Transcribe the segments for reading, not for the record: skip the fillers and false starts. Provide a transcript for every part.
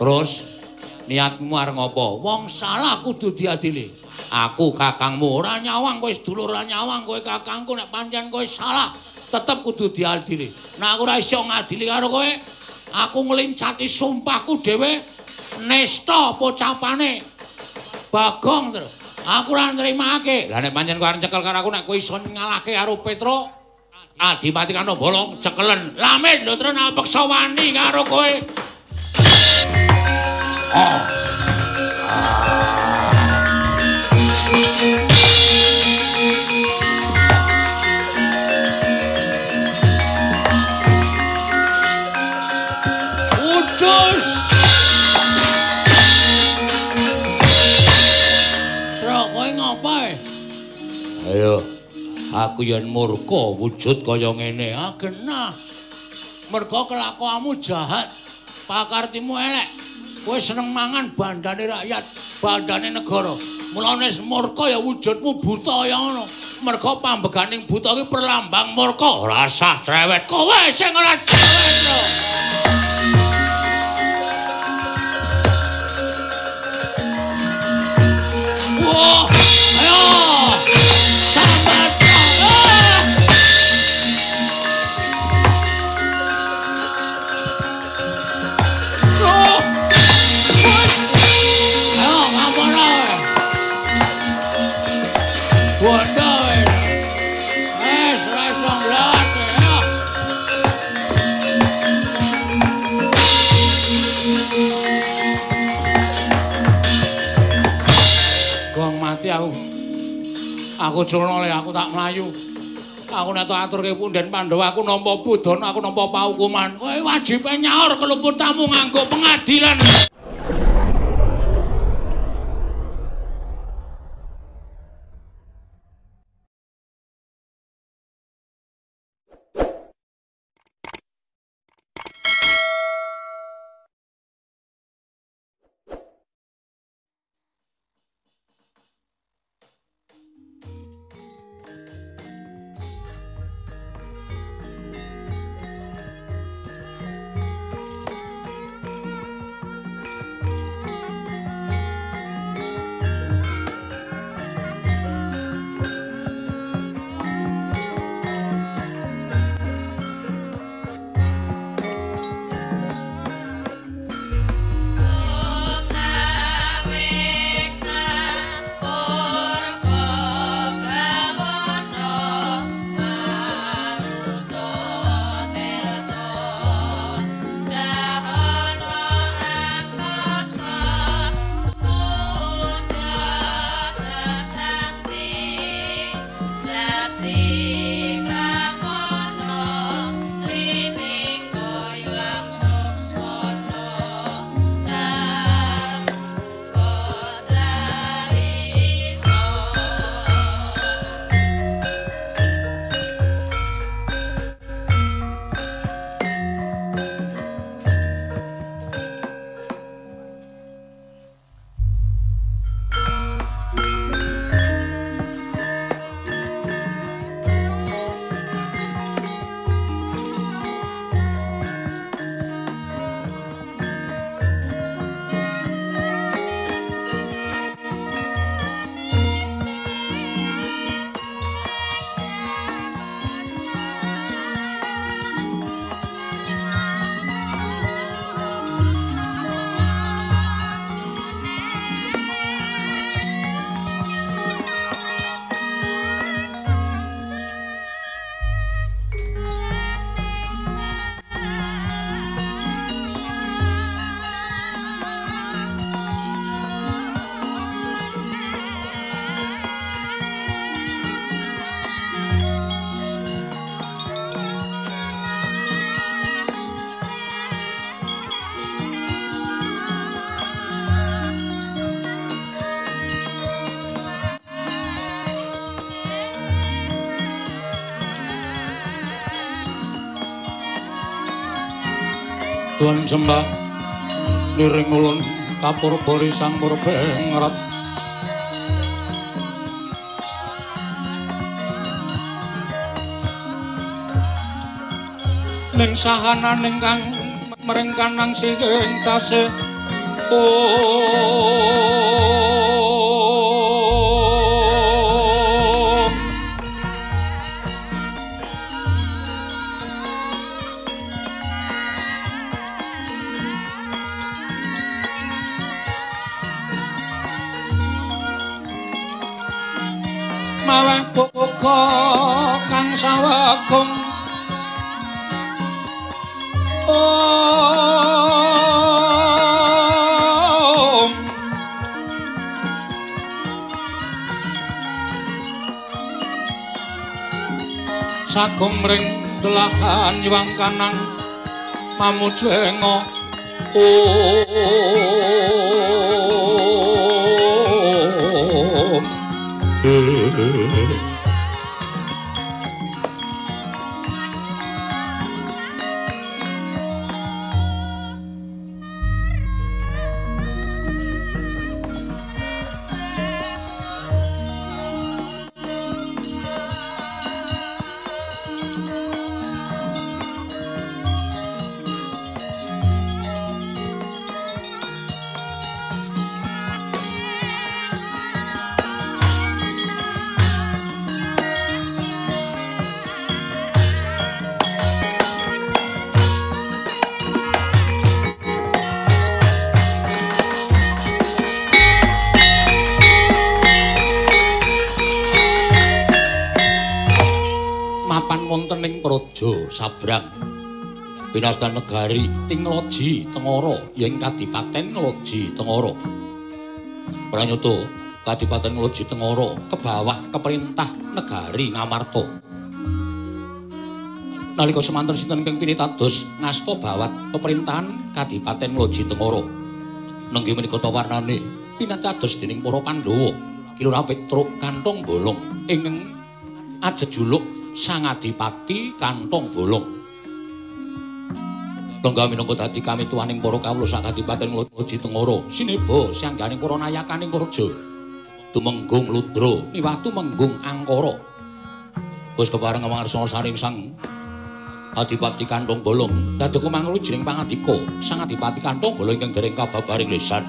Terus niatmu arep ngopo? Wong salah kudu diadili. Aku kakangmu ora nyawang kowe sedulur ora nyawang kowe kakangku nek pancen kowe salah tetep kudu diadili. Nek aku ora iso ngadili karo kowe, aku nglincati sumpahku dhewe nesta pocapane Bagong terus. Aku ora nrimake. Lah nek pancen kowe arep cekel karo aku nek kowe iso ngalahke karo Petro, Adipati Kano bolong cekelen. Lamit lho terus nek peksa wani karo kowe. Udus. Truk kowe ngopo? Ayo, aku yen murka wujud kaya ngene, genah. Merga kelakuanmu jahat, pakartimu elek. Kowe seneng mangan bandane rakyat, bandane negara. Mulane murka ya wujudmu buta ya ngono. Merga pambeganing buta iki perlambang murka. Ora sah cerewet. Kowe sing ora cerewet lho. Wah, ayo. Sambat. Aku culno le aku tak mlayu. Aku nek tak aturke punden Pandhawa aku nampa budana aku nampa paukuman. Kowe wajib nyaur keluputamu nganggo pengadilan. Tuan sembah liring ulun kapurba sang murbe ngrat ning sahananing kang merengkanang sing tasih Maweh buka kang sawagung sagung ring delahan yuwang kanang mamujwenga Sabrang Pinastan Negari ing Loji Tengara ing Kadipaten Loji Tengara. Pranyata Kadipaten Loji Tengara kebawah keperintah Negari Ngamarta. Nalika semanten sinten ingkang pinitados ngasta bawat pemerintahan Kadipaten Loji Tengara. Nenggih menika ta warnane pinatados dening para Pandhawa Kilurah Petruk Kantong Bolong ingkang ajejuluk Sang Adipati Kantong Bolong. Lengga minangka dadi kamituwaning para kawula sak Kadipaten Loji Tengara, sineba sangganing para nayakaning praja. Tumenggung Ludra niwah tumenggung Angkara. Wis kepareng mangarsana saring Sang Adipati Kantong Bolong, dadoka mangrujining pangandika Sang Adipati Kantong Bolong ingkang dereng kababaring lisan.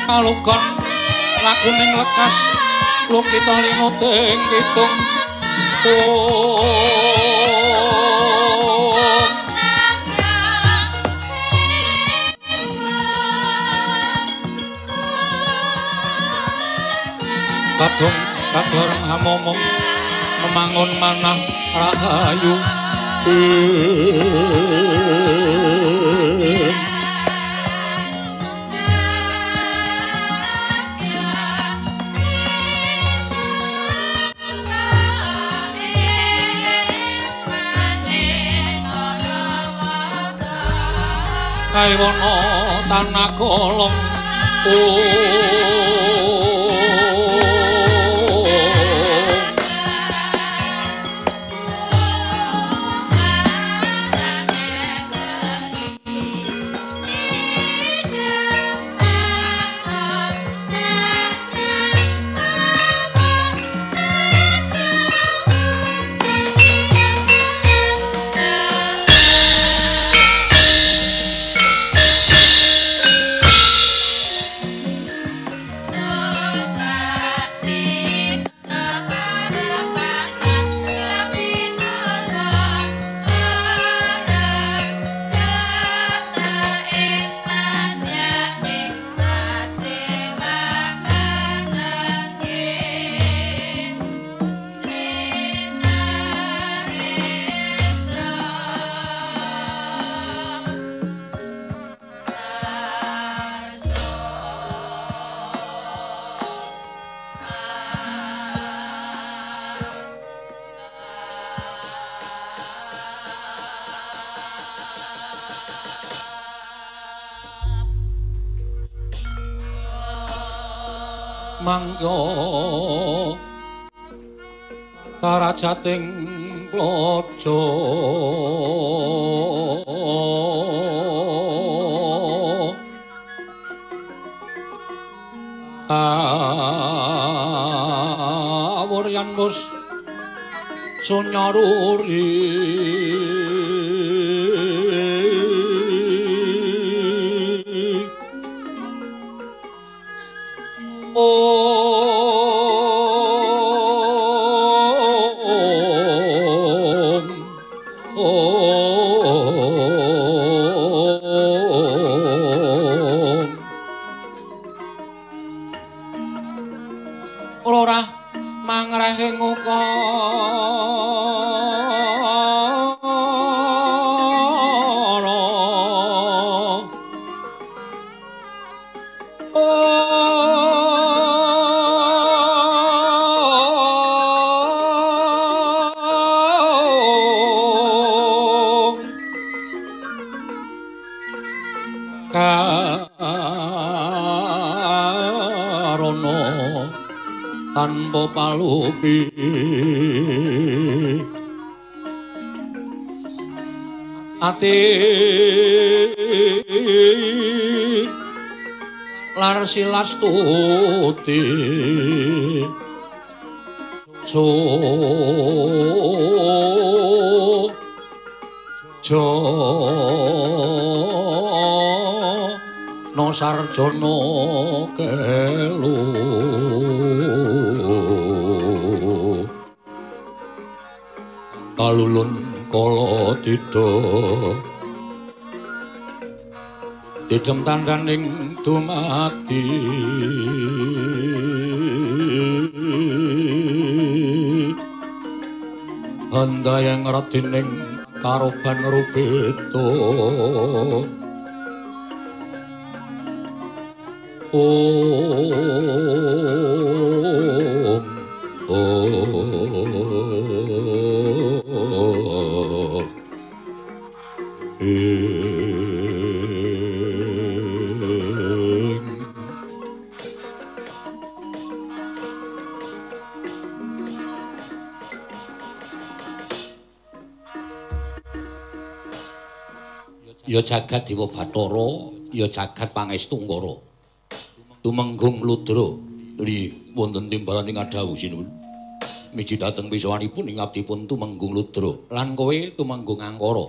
Kalukon lakuning lekas lukita linuting kitung kadung kadorong hamomong memangun manah rahayu Kaiwana tanah kolong mangko karajating plaja awuryan mus sunyaruri ora mangrehing tanpa palupi ati lar silastuti no sarjana kelu kalulun kala tida didem tandhaning dumadi handayang radining karoban rubeta ya jagat Dewa Bathara ya jagat Pangestu-ngkara tumenggung ludra li wonten timbalaning adhawu sinuwun miji dhateng pisawanipun ing abdipun tumenggung ludra lan kowe tumenggung angkara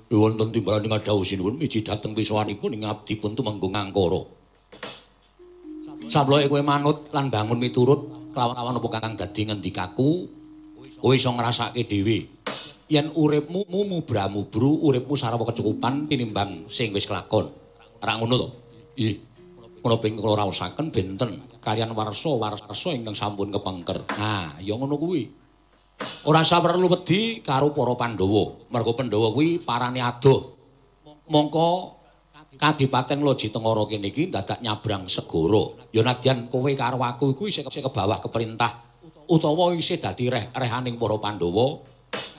wonten timbalaning adhawu sinuwun miji dhateng pisawanipun ing abdipun tumenggung angkara sabloke kowe manut lan bangun miturut kelawan apa kakang dadi ngendikaku kowe iso ngrasake dhewe yen uripmu mubra-mubru uripmu sarwa kecukupan tinimbang sing wis kelakon ora ngono to nggih menapa ping kula raosaken benten kaliyan warsa ingkang sampun kepengker nah ya ngono kuwi ora usah perlu wedi karo para Pandhawa mergo Pandhawa kuwi parane adoh mongko Kadipaten Loji Tengara kene iki dadak nyabrang segara ya nadyan kowe karo aku iku isih kebawah keperintah utawa isih dadi reh-rehaning para Pandhawa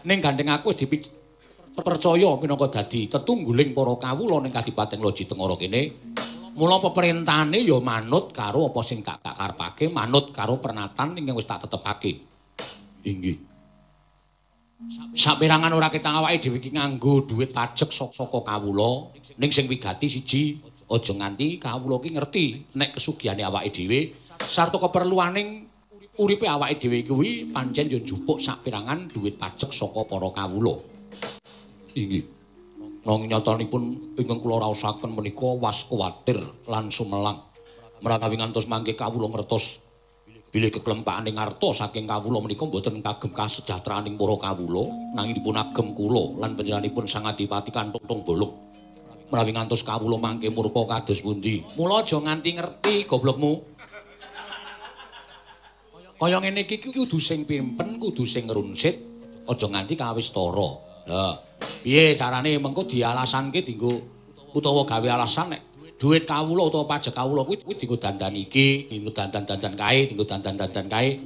ning gandeng aku wis dipercaya minangka dadi tetungguling para kawula ning Kadipaten Loji Tengara kene mula peperintahane ya manut karo apa sing tak karepake manut karo pernatan ingkang wis tak tetepake inggih saperangan ora ketang awake dhewe iki nganggo dhuwit pajek saka kawula ning sing wigati siji aja nganti kawula iki ngerti nek kesugihane awake dhewe sarta keperluaning uripe awake dhewe kuwi pancen yo njupuk saperangan dhuwit pajek saka para kawula. Inggih. Nanging nyatanipun ingkang kula raosaken menika was kuwatir lan sumelang. Menawi ngantos mangke kawula ngertos bilih keklempakaning arta saking kawula menika mboten kagem kasejahteraning para kawula nanging dipun agem kula lan panjenenganipun Sang Adipati Kanthong Bolong. Menawi ngantos kawula mangke murka kados pundi. Mula aja nganti ngerti goblokmu. Kaya ngene iki kudu sing pimpen, kudu sing ngrunsit, aja nganti kawis tara. Lah, piye carane mengko dialasanke dienggo utawa gawe alasan nek dhuwit kawula utawa pajak kawula kuwi dienggo dandan iki, dienggo dandan-dandan kae, dienggo dandan-dandan kae.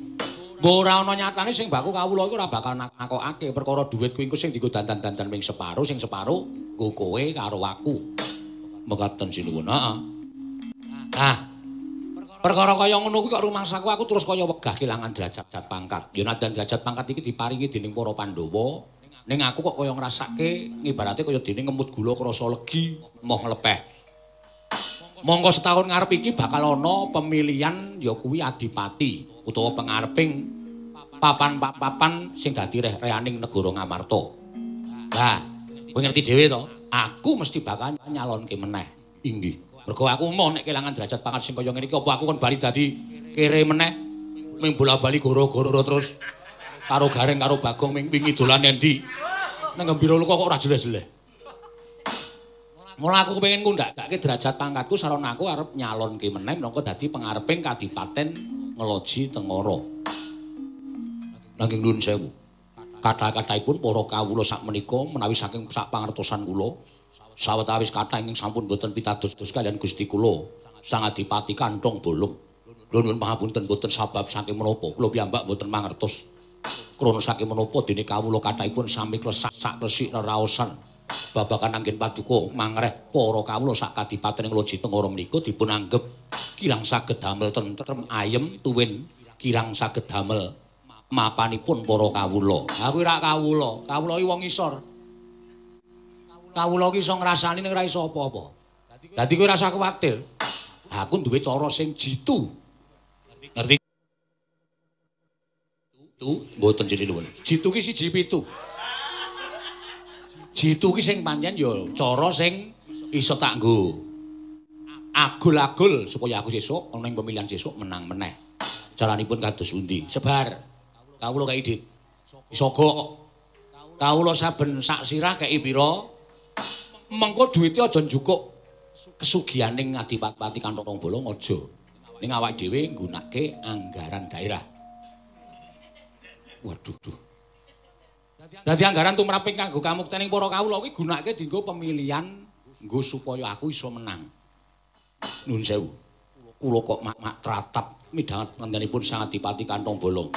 Mbok ora ana nyatane sing baku kawula iku ora bakal nakokake perkara dhuwit kuwi engko sing dienggo dandan-dandan ping separo, sing separo nggo kowe karo aku. Mekaten sinuwun. Heeh. Ah. Perkara kaya ngono kuwi kok rumangsaku aku terus kaya wegah kelangan derajat pangkat. Ya nadan derajat pangkat iki diparingi dening para Pandhawa, ning aku kok kaya ngrasake ibarate kaya dene ngemut gula krasa legi moh nglepeh. Monggo setahun ngarep iki bakal ana pemilihan ya kuwi adipati utawa pengareping papan-papan sing dadi reh-rehaning negara Ngamarta. Lah, kowe ngerti dhewe to, aku mesti bakal nyalonke meneh. Inggih. Mergo aku mau nek kelangan derajat pangkat sing kaya ngene iki apa aku kon bali dadi kere meneh ming bola-bali goro-goro terus karo Gareng karo Bagong ming wingi dolan endi. Nang Gembira kok ora jelas-jelas. Mula aku kepengin ngundhakake derajat pangkatku sarana aku arep nyalonke meneh minangka dadi pengareping Kadipaten Ngeloji Tengara. Nanging nuwun sewu. Kathah-kathahipun para kawula sakmenika menawi saking sak pangertosan kula sawetawis kathah ingkang sampun boten pitados kaliyan Gusti kula Sang Adipati Kantong Bolong. Kula nuwun pangapunten boten sabab saking menapa kula piyambak boten mangertos. Krana saking menapa dene kawula kathahipun sami klesak sak resik reraosan babagan anggen paduka mangreh para kawula sak Kadipaten Ngeloji Tengara menika dipun anggep kirang saged damel tentrem ayem tuwin kirang saged damel mapanipun para kawula. Aku ora kawula, kawula iki wong isor. Kawula ki iso ngrasani ning ora iso apa-apa. Dadi kowe ora usah kuwatir. Aku duwe cara sing jitu. Ngerti? Tu mboten jenenge nuwun. Jitu ki siji pitu. Jitu ki sing pancen ya cara sing iso tak nggo. Agul-agul supaya aku sesuk ana ing pemilihan sesuk menang meneh. Caranipun kados pundi? Sebar. Kawula kei dit. Iso kok. Kawula saben sak sirah kei pira? Mengko duwite aja njukuk kesugihaning Adipati Kantong Bolong aja. Ning awake dhewe nggunakake anggaran daerah. Waduh. Dadi anggaran tumraping kanggo kamuktening para kawula kuwi gunakake dienggo pemilihan nggo supaya aku iso menang. Nuwun sewu. Kula kok mak tratap midhanget ngendanipun Sang Adipati Kantong Bolong.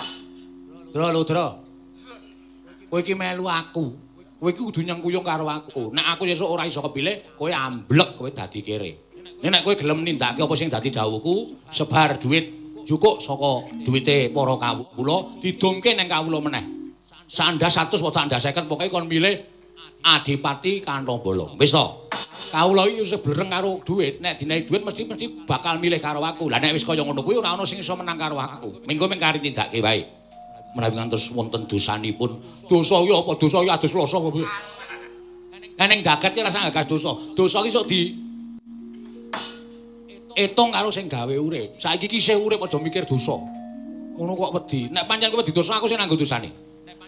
Dra lho, Dra. Kowe iki melu aku. Kowe iki kudu nyengkuyung karo aku. Nek aku sesuk ora iso kepilih, kowe amblek kowe dadi kere. Nek kowe gelem nindakake apa sing dadi dawuhku, sebar duit cukup saka duwite para kawula didongke ning kawula meneh. Sandas 100 apa sandas 50 pokoke kon milih Adipati Kantong Bolong. Wis to. Kawula iki wis blereng karo duit. Nek dinae duit mesti bakal milih karo aku. Lah nek wis kaya ngono kuwi ora ana sing iso menang karo aku. Mengko mung kari tindake wae. Menawi ngantos wonten dosanipun. Dosa ya apa? Dosa ya adus kloso apa piye? Ning jagat ki rasa gagas dosa. Dosa ki sok di etung karo sing gawe urip. Saiki ki isih urip aja mikir dosa. Ngono kok wedi. Nek pancen kowe wedi dosa aku sing nanggo dosane.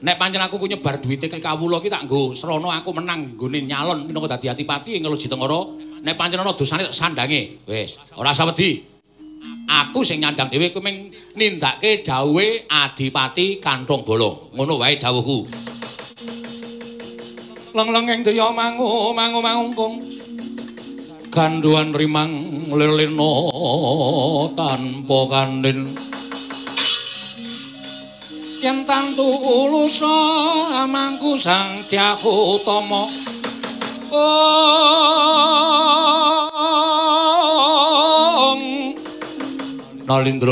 Nek pancen aku ku nyebar duwite ke kawula ki tak nggo srana aku menang nggone nyalon minangka dadi Adipati Ngeloji Tengara. Nek pancen ana dosane sandange. Wis, ora usah wedi. Aku sing nyandang dhewe kowe mung nindakake dawuhe Adipati Kantong Bolong. Ngono wae dawuhku. Leng-lenging daya mangungkung. Ganduan rimang lilina tanpa kandhen. Yen tantu ulusa amangku Sang Tyaku Utama. Nalindra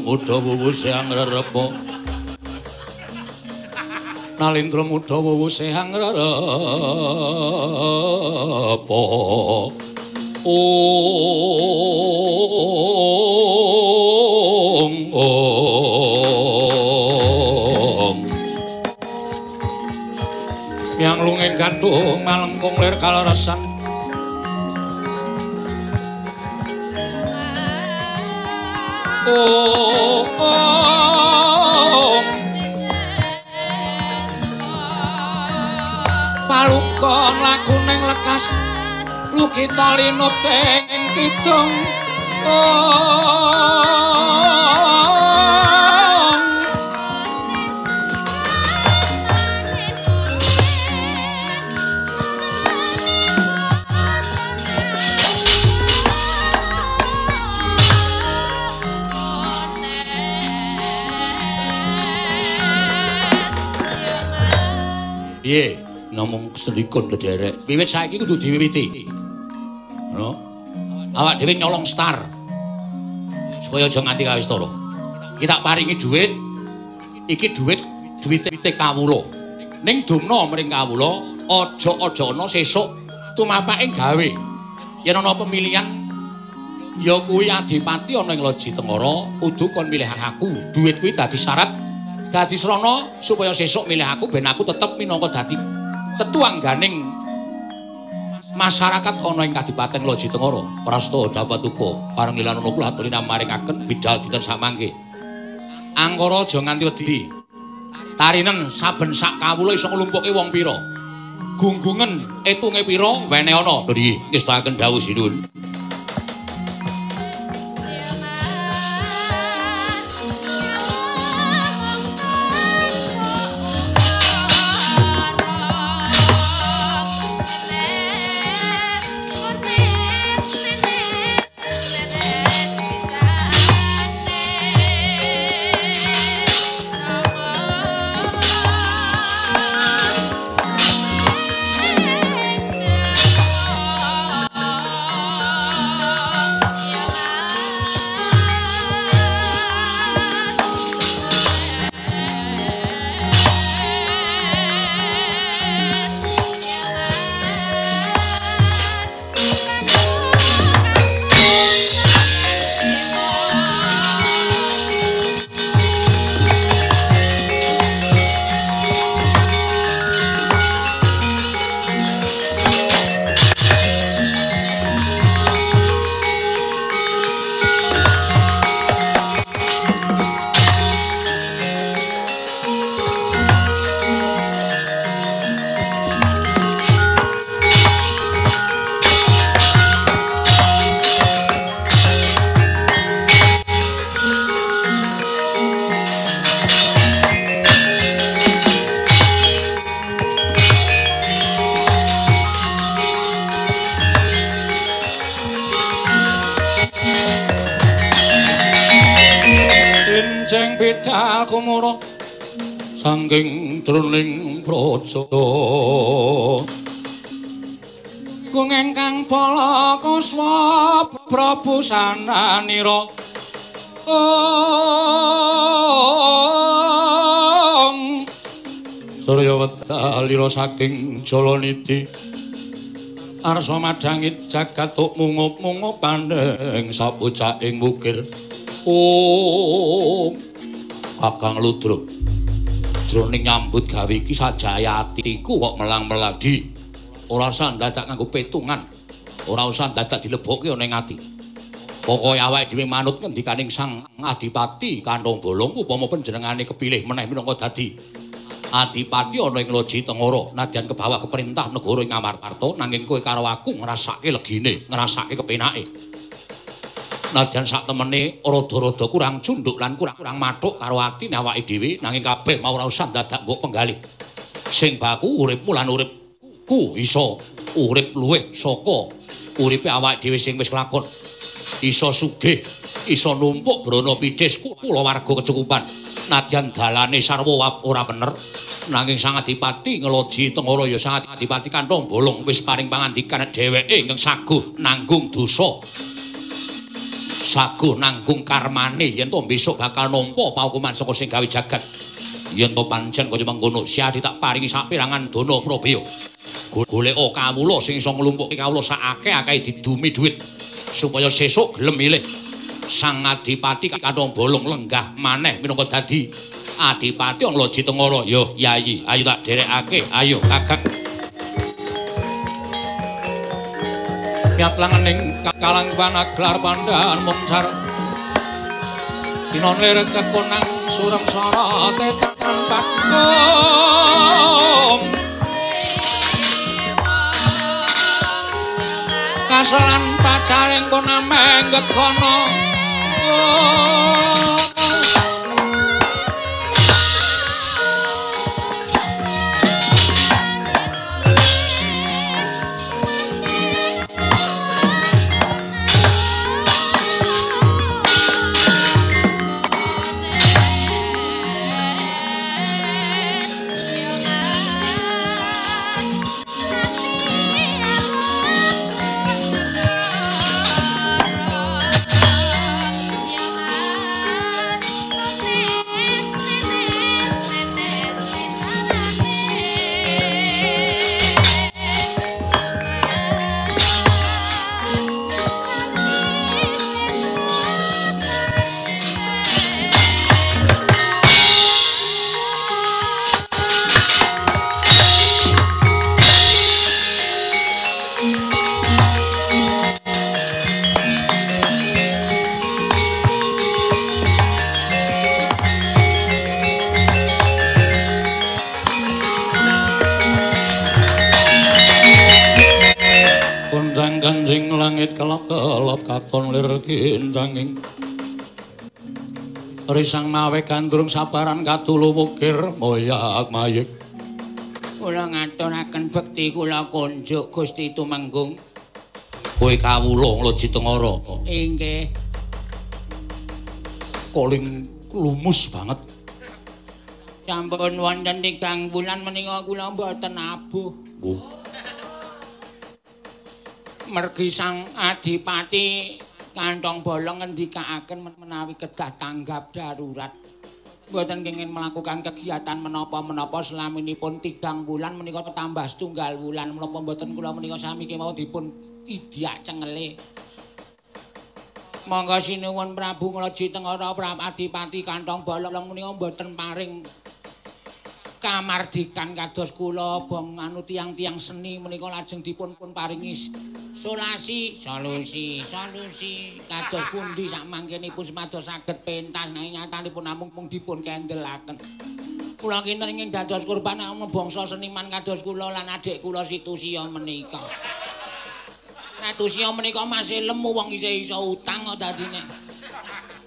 muda wuwuse angrerepa. Nalindra muda wuwuse angrerepa. Yang lungin gantung malengkung lir kaleresan. Palukon lagu ning lekas lukita linut ing kidung. Piye? Namung sedikon derek. Wiwit saiki kudu diwiwiti. No? Awak dhewe nyolong star. supaya aja nganti kawis tara. Iki tak paringi dhuwit. Iki dhuwite kawula. Ning dumna mring kawula aja ana sesuk tumapaking gawe. Yen ana pemilihan ya kuwi adipati ana ing Loji Tengara kudu kon milih aku. Dhuwit kuwi dadi syarat dadi srana supaya sesuk milih aku ben aku tetep minangka dadi tetuangganing masyarakat ana ing Kadipaten Loji Tengara. Prasta dapat uga pareng lilanana kula aturi namaringaken bidhal dinten samangke. Angkara aja nganti wedi. Tarinen saben sak kawula iso nglumpukke wong pira. Gunggungen etunge pira wene ana. Lho nggih, ngestakaken dawuh sinuwun. Kumara sangking truning praja kung ingkang Balakuswa Prabu Sananira Surya wedalira saking Jalaniti arsa madhangit jagat tuk mungup-mungup pandeng sapucaking wukir Kakang Ludra jroning nyambut gawe iki sajaya atiku kok melang-meladi ora usah dadak nganggo petungan ora usah dadak dilebokke ana ing ati pokoke awake dhewe manut ngendikaning Sang Adipati Kandhang Bolong upama panjenengane kepilih meneh minangka dadi Adipati ana ing Loji Tengara nadyan kebawa keperintah negara ing Ngamarta nanging kowe karo aku ngrasake legine ngrasake kepenake nadyan sak temene rada-rada kurang cunduk lan kurang mathuk karo atine awake dhewe nanging kabeh mau ora usah dadak mbok penggalih sing baku uripmu lan uripku iso urip luwih saka uripe awake dhewe sing wis kelakon iso sugih iso numpuk brana picis kula warga kecukupan nadyan dalane sarwa ora bener nanging Sang Adipati Loji Tengara ya Sang Adipati Kandhang Bolong wis paring pangandikan dheweke ingkang saguh nanggung dosa saguh nanggung karmane yen to besok bakal nampa paukuman saka sing gawe jagat yen to pancen kaya mengkono Siadi tak paringi saperangan dana Prabeya goleka kawula sing iso nglumpukke kawula sak akeh-akeh didumi dhuwit supaya sesuk gelem milih Sang Adipati Kandhang Bolong lenggah maneh minangka dadi Adipati Loji Tengara yo Yayi ayo tak derekake ayo Kakang Nyatlangening kalang panaglar pandaan mungcar Dinon lir kekonang surem sara tetekan pakum Kasalan pacaring konameng gekono Kondang kanjing langit kelap-kelap katon lir kinjanging risang mawe gandrung sabaran katulu wukir moyak mayik. Kula ngaturaken bekti kula kunjuk Gusti Tumenggung. Kowe kawula Ngloji Tengara. Inggih. Koling lumus banget. Sampun wonten 3 wulan menika kula mboten abuh. Mergi sang Adipati Kantong Bolong ngendikaaken menawi kedah tanggap darurat. Mboten kenging melakukan kegiatan menapa-menapa selaminipun 3 wulan menika tambah 1 wulan menapa mboten kula menika sami kemawon dipun idyak cengele. Monggo sinuwun Prabu Ngloji Tengara Prabu Adipati Kantong Bolong menika mboten paring kamardikan kados kula bong anu tiang-tiang seni menika lajeng dipun paringi solusi kados pundi sak mangkenipun semados saged pentas nanging nyatanipun namung dipun kendelaken. Kula kinten ingin dados kurban ana bangsa seniman kados kula lan adik kula Situsiya menika. Situsiya menika masih lemu wong isih iso utang kok dadine.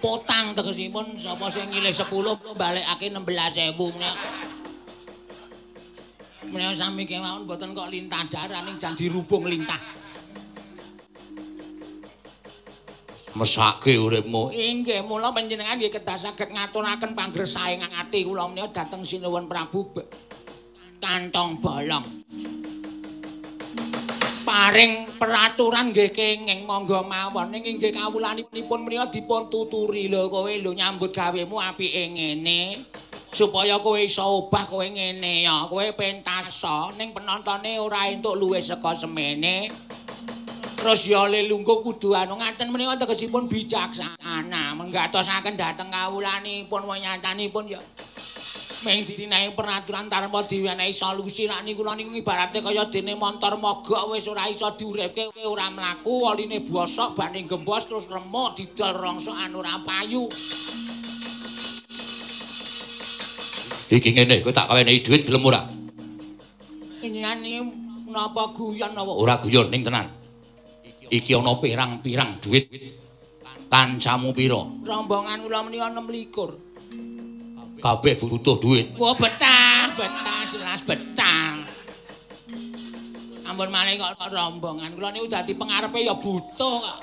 Potang tegesipun sapa sing nyilih 10 balekake 16.000 menika. Menawa sami kemawon mboten kok lintah darah ning jan dirubung lintah. Mesake uripmu. Inggih, mula panjenengan nggih kedah saged ngaturaken pangresahing ati kula menika dhateng Sinuwun Prabu Kantong Bolong. Paring peraturan nggih kenging monggo mawon ning inggih kawulanipun menika dipun tuturi lho kowe lho nyambut gawemu apike ngene. Supaya kowe iso obah kowe ngene ya, kowe pentasa ning penontone ora entuk luwih saka semene. Terus ya lelungguh kudu anu ngaten menika tegesipun bijaksana. Menggatosaken dhateng kawulanipun nyatanipun ya ming dinae peraturan tanpa diwenehi solusi lak niku ibarate kaya dene montor mogok wis ora iso diuripke ora mlaku oline bosok banding gembos terus remuk didol rongsok anu ora payu. Iki ngene, kowe tak kawenehi dhuwit gelem ora? Nyani menapa guyon apa? Ora guyon ning tenan. Iki ana pirang-pirang dhuwit. Kancamu pira? Rombongan kula menika 26. Kabeh butuh dhuwit. Wah, betah, jelas betah. Ampun malih kok rombongan kula niku dadi pengarepe ya butuh kok.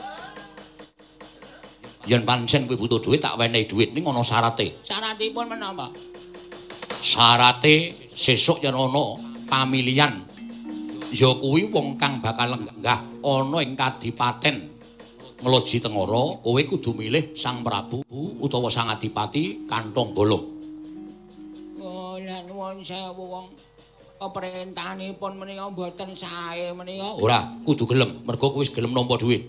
Yen pancen kowe butuh dhuwit tak wenehi dhuwit ning ana syarate. Syaratipun menapa? Syarate sesuk yen ana pamilihan ya kuwi wong kang bakal lenggah ana ing Kadipaten Ngloji Tengara kowe kudu milih Sang Prabu utawa Sang Adipati Kantong Bolong. Oh lan nuwun sewu wong pemerintahanipun menika mboten sae menika. Ora kudu gelem mergo kowe wis gelem nampa dhuwit.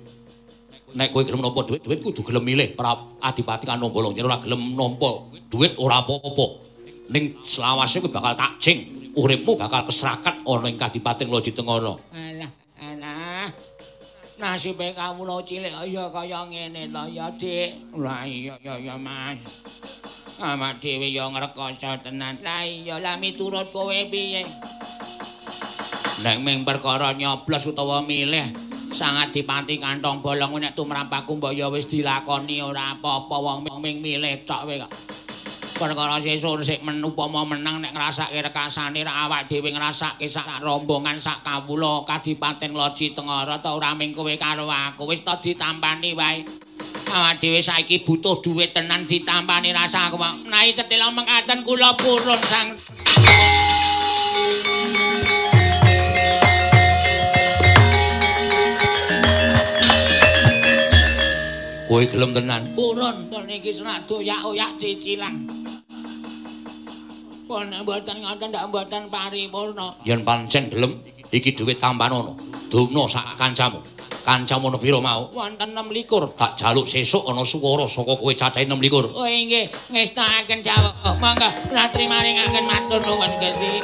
Nek kowe gelem nampa dhuwit kudu gelem milih Adipati Kantong Bolong. Yen ora gelem nampa dhuwit ora apa-apa. Ning selawase kowe bakal tak jing, uripmu bakal keserakat ana ing Kadipaten Ngloji Tengara. Alah. Nasibe kawula cilik kaya ngene to ya, Dik. Lah iya ya Mas. Awak dhewe ya ngrekoso tenan. Lah iya lah miturut kowe piye? Nek ming perkara nyoblos utawa milih Sang Adipati Kantong Bolong nek tumrapaku mbok ya wis dilakoni ora apa-apa wong ming milih tok kowe kok. Perkara sesuk sik upama menang nek ngrasake rekasane ra awak dhewe ngrasake sak rombongan sak kawula Kadipaten Ngloji Tengara ta ora ming kowe karo aku wis ta ditampani wae. Awak dhewe saiki butuh dhuwit tenan ditampani rasa aku. Menawi tetela mengkaten kula purun Sang kowe gelem tenan. Purun to niki serak doyak-oyak cicilan. Pun mboten ngoten ndak mboten paripurna. Yen pancen gelem iki dhuwit tampanono. Dumno sak kancamu. Kancamu ono pira mau? Wonten 26. Tak jaluk sesuk ana swara saka kowe cacahe 26. Oh nggih, ngestakaken jawab. Monggo ratri maringaken matur nuwun Gusti.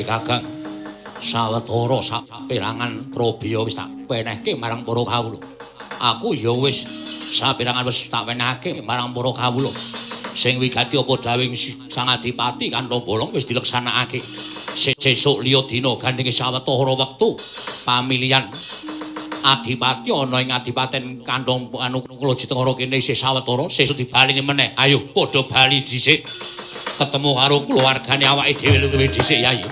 Kakang. Sawetara saperangan probiya wis tak wenehke marang para kawula. Aku ya wis saperangan wis tak wenehke marang para kawula. Sing wigati apa dawing Sang Adipati Kantha Bolong wis dileksanakake. Sesuk liya dina gandenge sawetara wektu pamilihan Adipati ana ing Adipaten Kantong anu Kula Jitengara kene isih sawetara sesuk dibaleni meneh. Ayo padha bali dhisik. Ketemu karo keluargane awake dhewe luwih dhisik Yayi.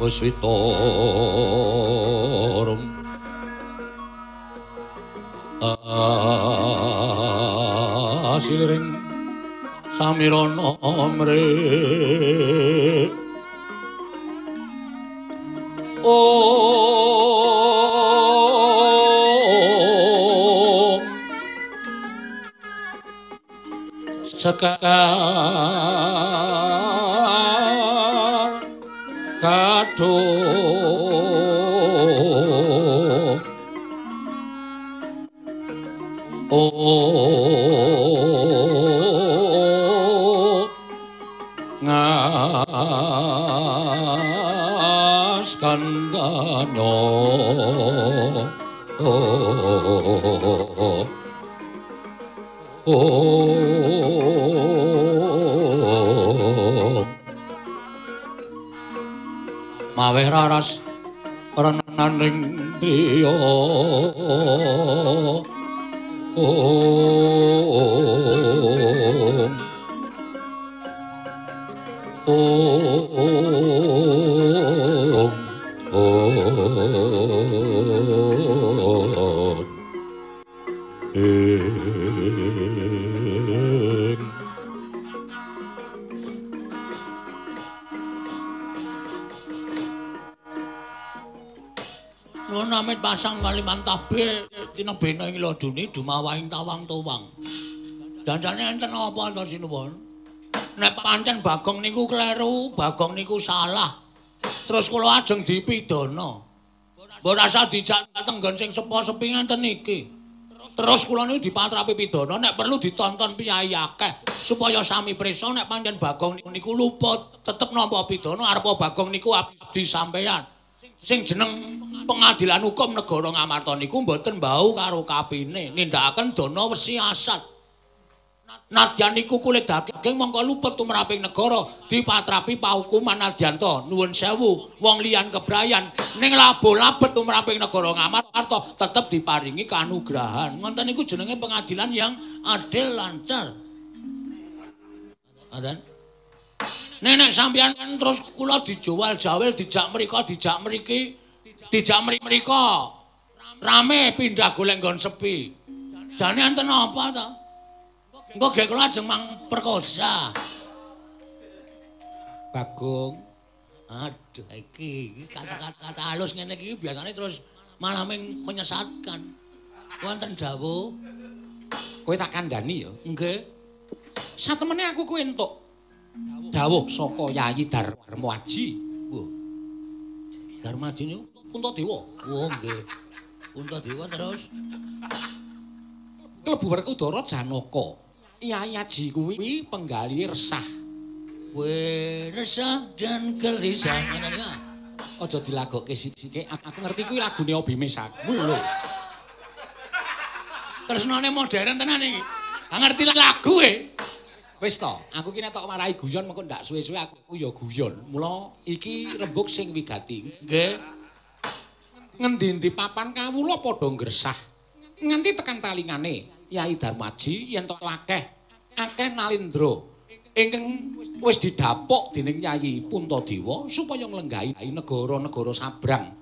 Switorum asiling samirana mre om sekar kaduh ngas kandhanya maweh raras renaning priya Namit pasang kaliman tabe tina bena ing ladune dumawahing tawang towang. Dandane enten apa to sinuwun? Nek pancen Bagong niku kleru, Bagong niku salah. Terus kula ajeng dipidana. Mbok rasa dijak tenggon sing sepo-sepi ngenten iki. Terus kula niku dipatrapi pidana nek perlu ditonton piyai akeh supaya sami prisa nek pancen Bagong niku luput tetep nampa pidana arepa Bagong niku abdi sampeyan. Sing jeneng pengadilan hukum negara Ngamarta niku mboten bau karo kapine nindakaken dana wesi asat. Nadyan niku kulit daging mongko luput tumraping negara dipatrapi pahukuman nadyan to nuwun sewu wong liyan kebrayan ning labo-labet tumraping negara Ngamarta tetep diparingi kanugrahan ngoten niku jenenge pengadilan yang adil lancar. Adan nenek sampeyan terus kula dijual-jawil dijak mriko dijak mriki dijak mriko rame pindah golek nggon sepi jane enten apa ta? Engko gek kula ajeng mang perkosa. Bagong. Aduh iki kata-kata halus ngene iki biasane terus malah menyesatkan. Wonten dawuh. Kowe tak kandhani ya. Nggih. Satemene aku kuwi entuk dawuh saka Yayi Darmaji. Wah. Darmaji niku Puntadewa. Oh nggih. Puntadewa terus Klebu Werkudara Janaka. Yayi Aji kuwi penggali resah. Resah dan gelisah. Aja dilagokke sithik-sithik. Aku ngerti kuwi lagune Obime Saku lho. Tresnane modern tenan iki. Lah ngerti lagu e. Wis to, aku ki nek tok marahi guyon mengko ndak suwe-suwe aku ya guyon. Mula iki rembug sing wigati. Nggih. Ngendi-endi papan kawula padha ngresah. Nganti tekan talingane. Yayi Darmaji yen to akeh nalindra ingkang wis didapuk dening Yayi Puntadewa supaya nglenggahi negara-negara sabrang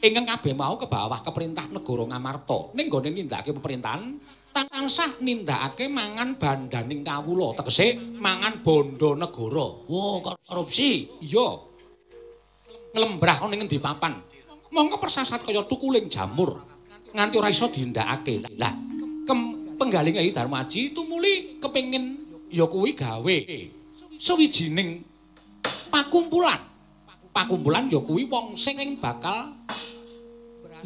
ingkang kabeh mau ke bawah keperintah negara Ngamarta ning gone nindakake pemerintahan tansah nindakake mangan bandaning kawula tegese mangan bondo negara. Wo korupsi. Iya. Nglembrah ning endi papan. Mongko persasat kaya tukuling jamur nganti ora iso dindakake. Lah penggaling Yayi Darmaji tumuli kepengin ya kuwi gawe sawijining pakumpulan. Pakumpulan ya kuwi wong sing bakal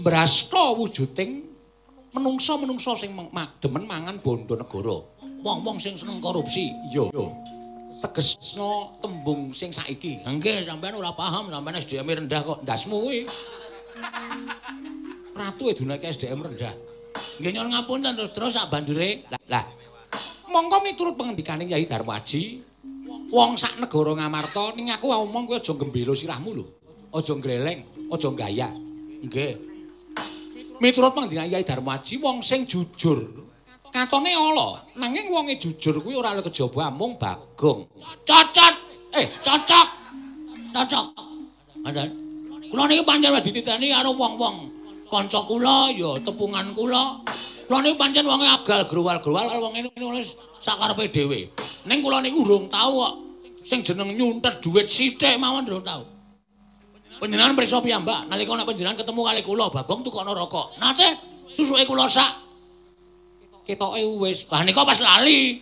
mbrasta wujuding menungsa-menungsa sing demen mangan bondo negara. Wong-wong sing seneng korupsi. Iya. Tegesna tembung sing saiki. Nggih, sampean ora paham, sampean SDM rendah kok ndasmu kuwi. Ratu edunake SDM rendah. Nggih nyuwun ngapunten terus sak banjure. Lah. Mongko miturut pengendikane Yayi Darmaji, wong sak negara Ngamarta ning aku omong kowe aja gembelo sirahmu lho. Aja greleng, aja gaya. Nggih. Miturut pengendikane Yayi Darmaji, wong sing jujur katone ala, nanging wonge jujur kuwi ora oleh kejaba amung Bagong. Cocok. Cocok. Cocok. Andhan. Kula niki pancen wis dititeni karo wong-wong kanca kula ya tepungan kula. Kula niku pancen wonge agal growal-growal karo wong ngene wis sakarepe dhewe. Ning kula niku urung tau kok sing jeneng nyuntet dhuwit sithik mawon durung tau. Panjenengan prisa piyambak nalika nek panjenengan ketemu kali kula Bagong tukokno rokok. Nate susuke kula sak ketoke wis. Lah nika pas lali.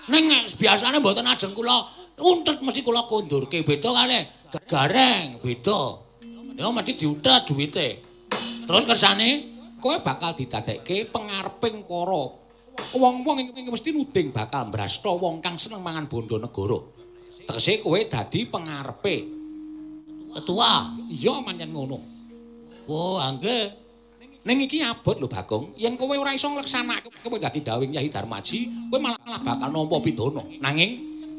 Ning biasane mboten ajeng kula untet mesti kula kondurke beda kalih gareng beda. Ya mesti diuntet duwite. Terus kersane kowe bakal didadekke pengareping para wong-wong ingkang mesti nuding bakal mbrasta wong kang seneng mangan bondo negara. Tegese kowe dadi pengarepe ketua. Iya pancen ngono. Oh, nggih. Ning iki abot lho Bagong, yen kowe ora iso ngleksanake kowe dadi dawing Yayi Darmaji, kowe malah bakal nampa pidana. Nanging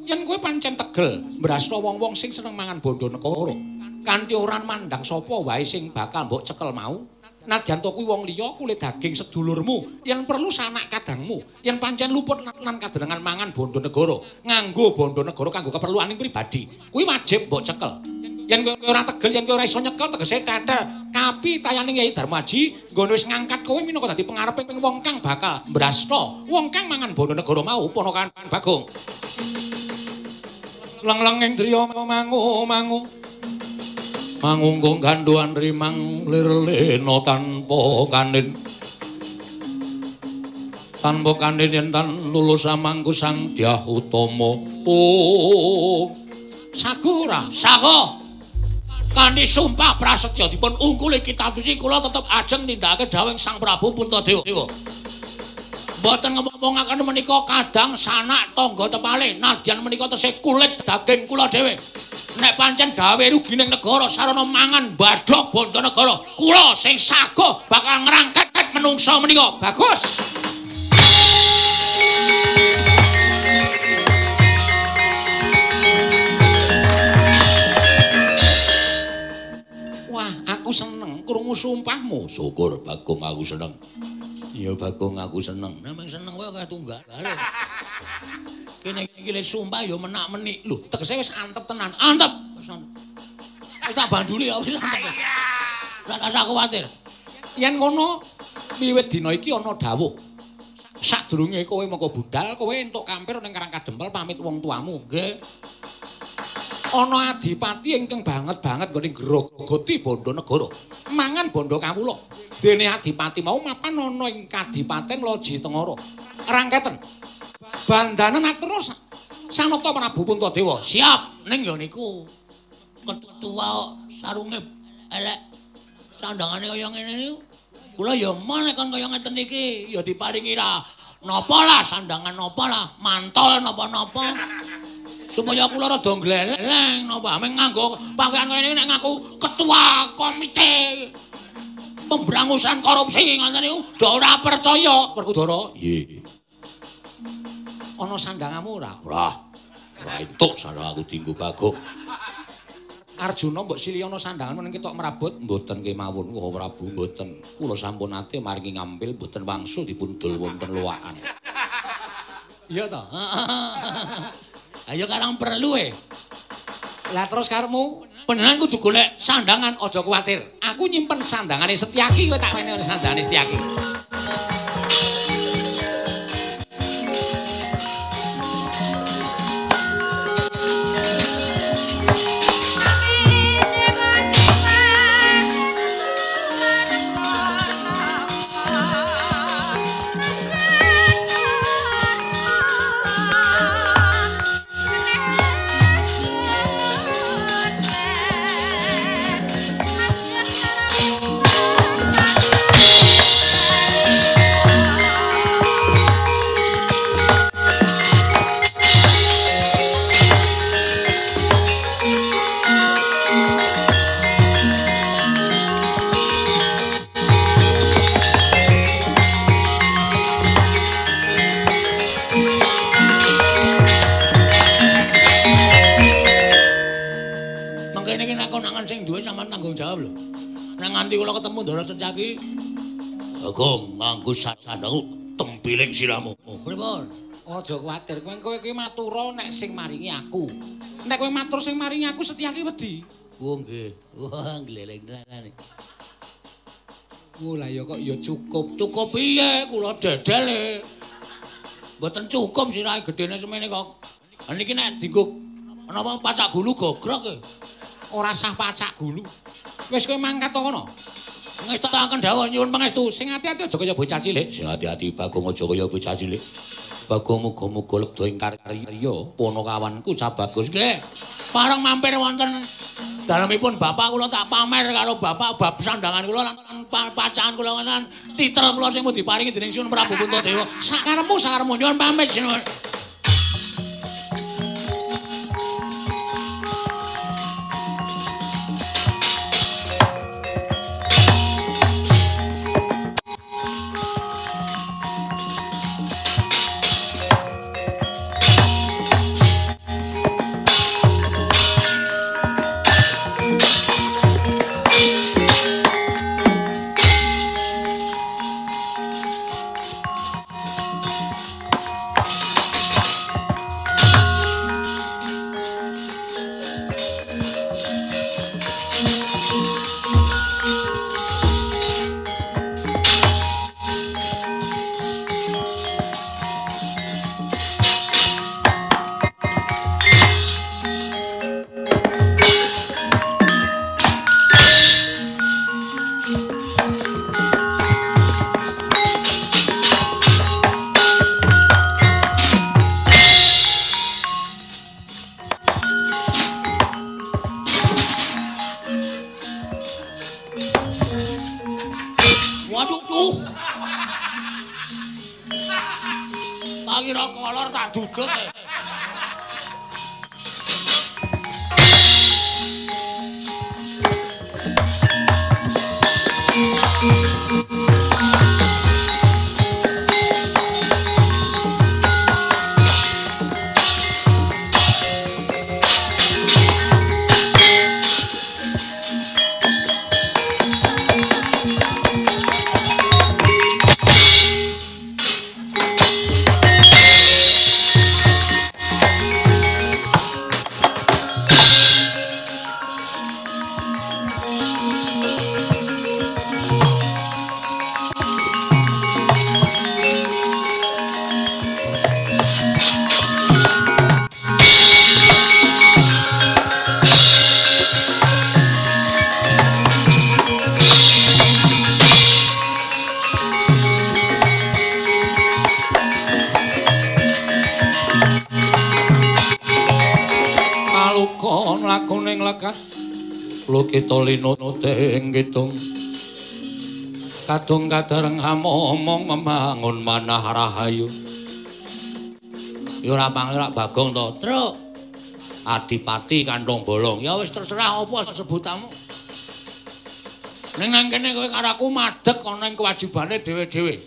yen kowe pancen tegel mbrasta wong-wong sing seneng mangan bondo negara, kanthi ora mandang sapa wae sing bakal mbok cekel mau. Nadyan to kuwi wong liya kulit daging sedulurmu, yen perlu sanak kadangmu, yen pancen luput lan kadenengan mangan bondo negara, nganggo bondo negara kanggo keperluaning pribadi, kuwi wajib mbok cekel. Yen kowe ora tegel, yen kowe ora iso nyekel tegese tetel. Kapi tayaning Yayi Darmaji nggone wis ngangkat kowe minangka dadi pengareping wong kang bakal mbrasta wong kang mangan bondo negara mau ponakan Bagong. Leng-leng ing driya mangu-mangu mangunggung ganduan rimang lirlena tanpa kanin yen tan lulus samangku sang Dyah Utama. Oh Saguh ora? Saguh. Kanthi sumpah prasetya dipun ungkuli kitab suci kula tetep ajeng nindakake dawuh Sang Prabu Puntadewa. Mboten ngomongaken menika kadang sanak tangga tepale nadyan menika tesih kulit daging kula dhewe. Nek pancen gawe rugining negara sarana mangan badhok bondo negara, kula sing saguh bakal ngrangket menungsa menika. Bagus. Wah, aku seneng krungu sumpahmu. Syukur Bagong aku seneng. Iya Bagong aku seneng. Memang seneng wae kaya tunggal. Kene iki le sumpah ya menak-menik. Lho, tegese wis antep tenan. Antep. Wis tak banduli ya wis antep. Ora usah kuwatir. Yen ngono, wiwit dina iki ana dawuh. Sadurunge kowe mengko budal, kowe entuk kampir ning Karang Kadempel pamit wong tuamu, nggih. Ana adipati ingkang banget-banget nggone grogoti bondo negara. Mangan bondo kawula. Dene adipati mau mapan ana ing Kadipaten Loji Tengara. Rangketen. Bandanan atur Sanata Prabu Puntadewa. Siap ning ya niku. Ketua sarunge elek. Sandangane kaya ngene niku. Kula ya meneh kon kaya ngeten iki ya diparingi ra napa lah sandangan napa lah mantol napa-napa. Supaya kula rada gleleng napa ameng nganggo pakaian kene nek ngaku ketua komite pemberangusan korupsi ngoten niku ndak ora percaya Werkudara. Nggih. Ana sandanganmu ora? Ora. Ora entuk sandang aku dienggo Bagong. Arjuna mbok sili ana sandangan ning ketok merabot mboten kemawon Wah Prabu mboten. Kula sampun ate maringi ngampil mboten wangsul dipun dol wonten loakan. Iya to? Ayo karang perlu Lah terus karemu panjenengan kudu golek sandangan aja kuwatir. Aku nyimpen sandangane Setyaki kowe tak meneh sandangane Setyaki. Ndara Setyaki. Bagong nganggo sandangku tempiling siramu. Pripun? Aja kuwatir, kowe iki matura nek sing maringi aku. Nek kowe matur sing maringi aku Setyaki wedi. Oh nggih. Wah gleleng tenan. Oh lah ya kok ya cukup. Cukup piye kula dedel. Mboten cukup sirahe gedene semene kok. Niki nek dienggo napa pacak gulu gogrok ora sah pacak gulu. Wis kowe mangkat to kono. Ngestakaken dawuh nyuwun pangestu. Sing ati-ati aja kaya bocah cilik. Sing ati-ati Bagong aja kaya bocah cilik. Bagong muga-muga lebda ing karya Panakawanku cah bagus nggih. Pareng mampir wonten dalemipun bapak kula tak pamer karo bapak bab sandangan kula lan pacakan kula lan titel kula sing diparingi dening Sun Prabu Puntadewa. Sakarepmu nyuwun pamit sinuwun. Waduh. Tak kira kolor tak dudut. Lakoning lekat lukita linute ing kidung kadung kadareng omong membangun manah rahayu ya ora pangerak Bagong to truk Adipati Kandhong Bolong ya wis terserah apa sebutanmu ning nang kene kowe karo aku madhek ana ing kewajibane dhewe-dhewe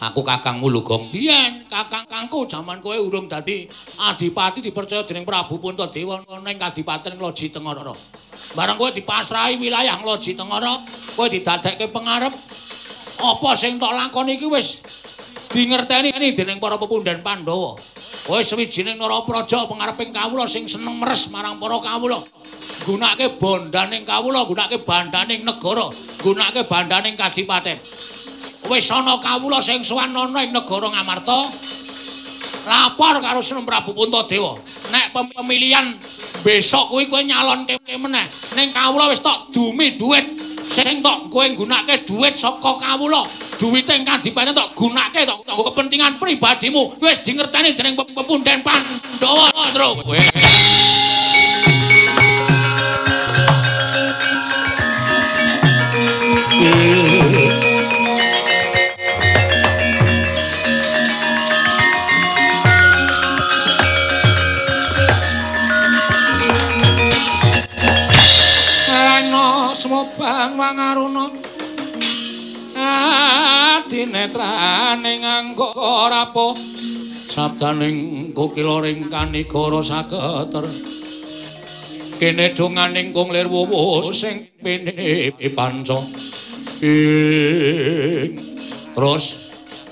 aku kakangmu Lugong biyen kakangku jaman kowe urung dadi adipati dipercaya dening Prabu Puntadewa ning Kadipaten Ngloji Tengara. Bareng kowe dipasrahi wilayah Ngloji Tengara, kowe didadekke pengarep apa sing tok lakoni iki wis dingerteni dening para pepundhen Pandhawa. Kowe sawijining Narapraja pengareping kawula sing seneng meres marang para kawula. Gunakake bondaning kawula, gunakake bandaning negara, gunakake bandaning Kadipaten. Wis ana kawula sing sowan ana ing negara Ngamarta lapor karo Sunan Prabu Puntadewa nek pemilihan besok kuwi kowe nyalonke meneh ning kawula wis tok dumi dhuwit sing tok kowe nggunakake dhuwit saka kawula dhuwite ing Kadipaten tok gunakake tok kanggo kepentingan pribadimu wis dingerteni dening pepundhen Pandhawa tru Semobang wangaruna adinetraning nganggo rapo sabdaning kukiloring kanigara saketer kene donganing kung lir wuwu sing pene panca terus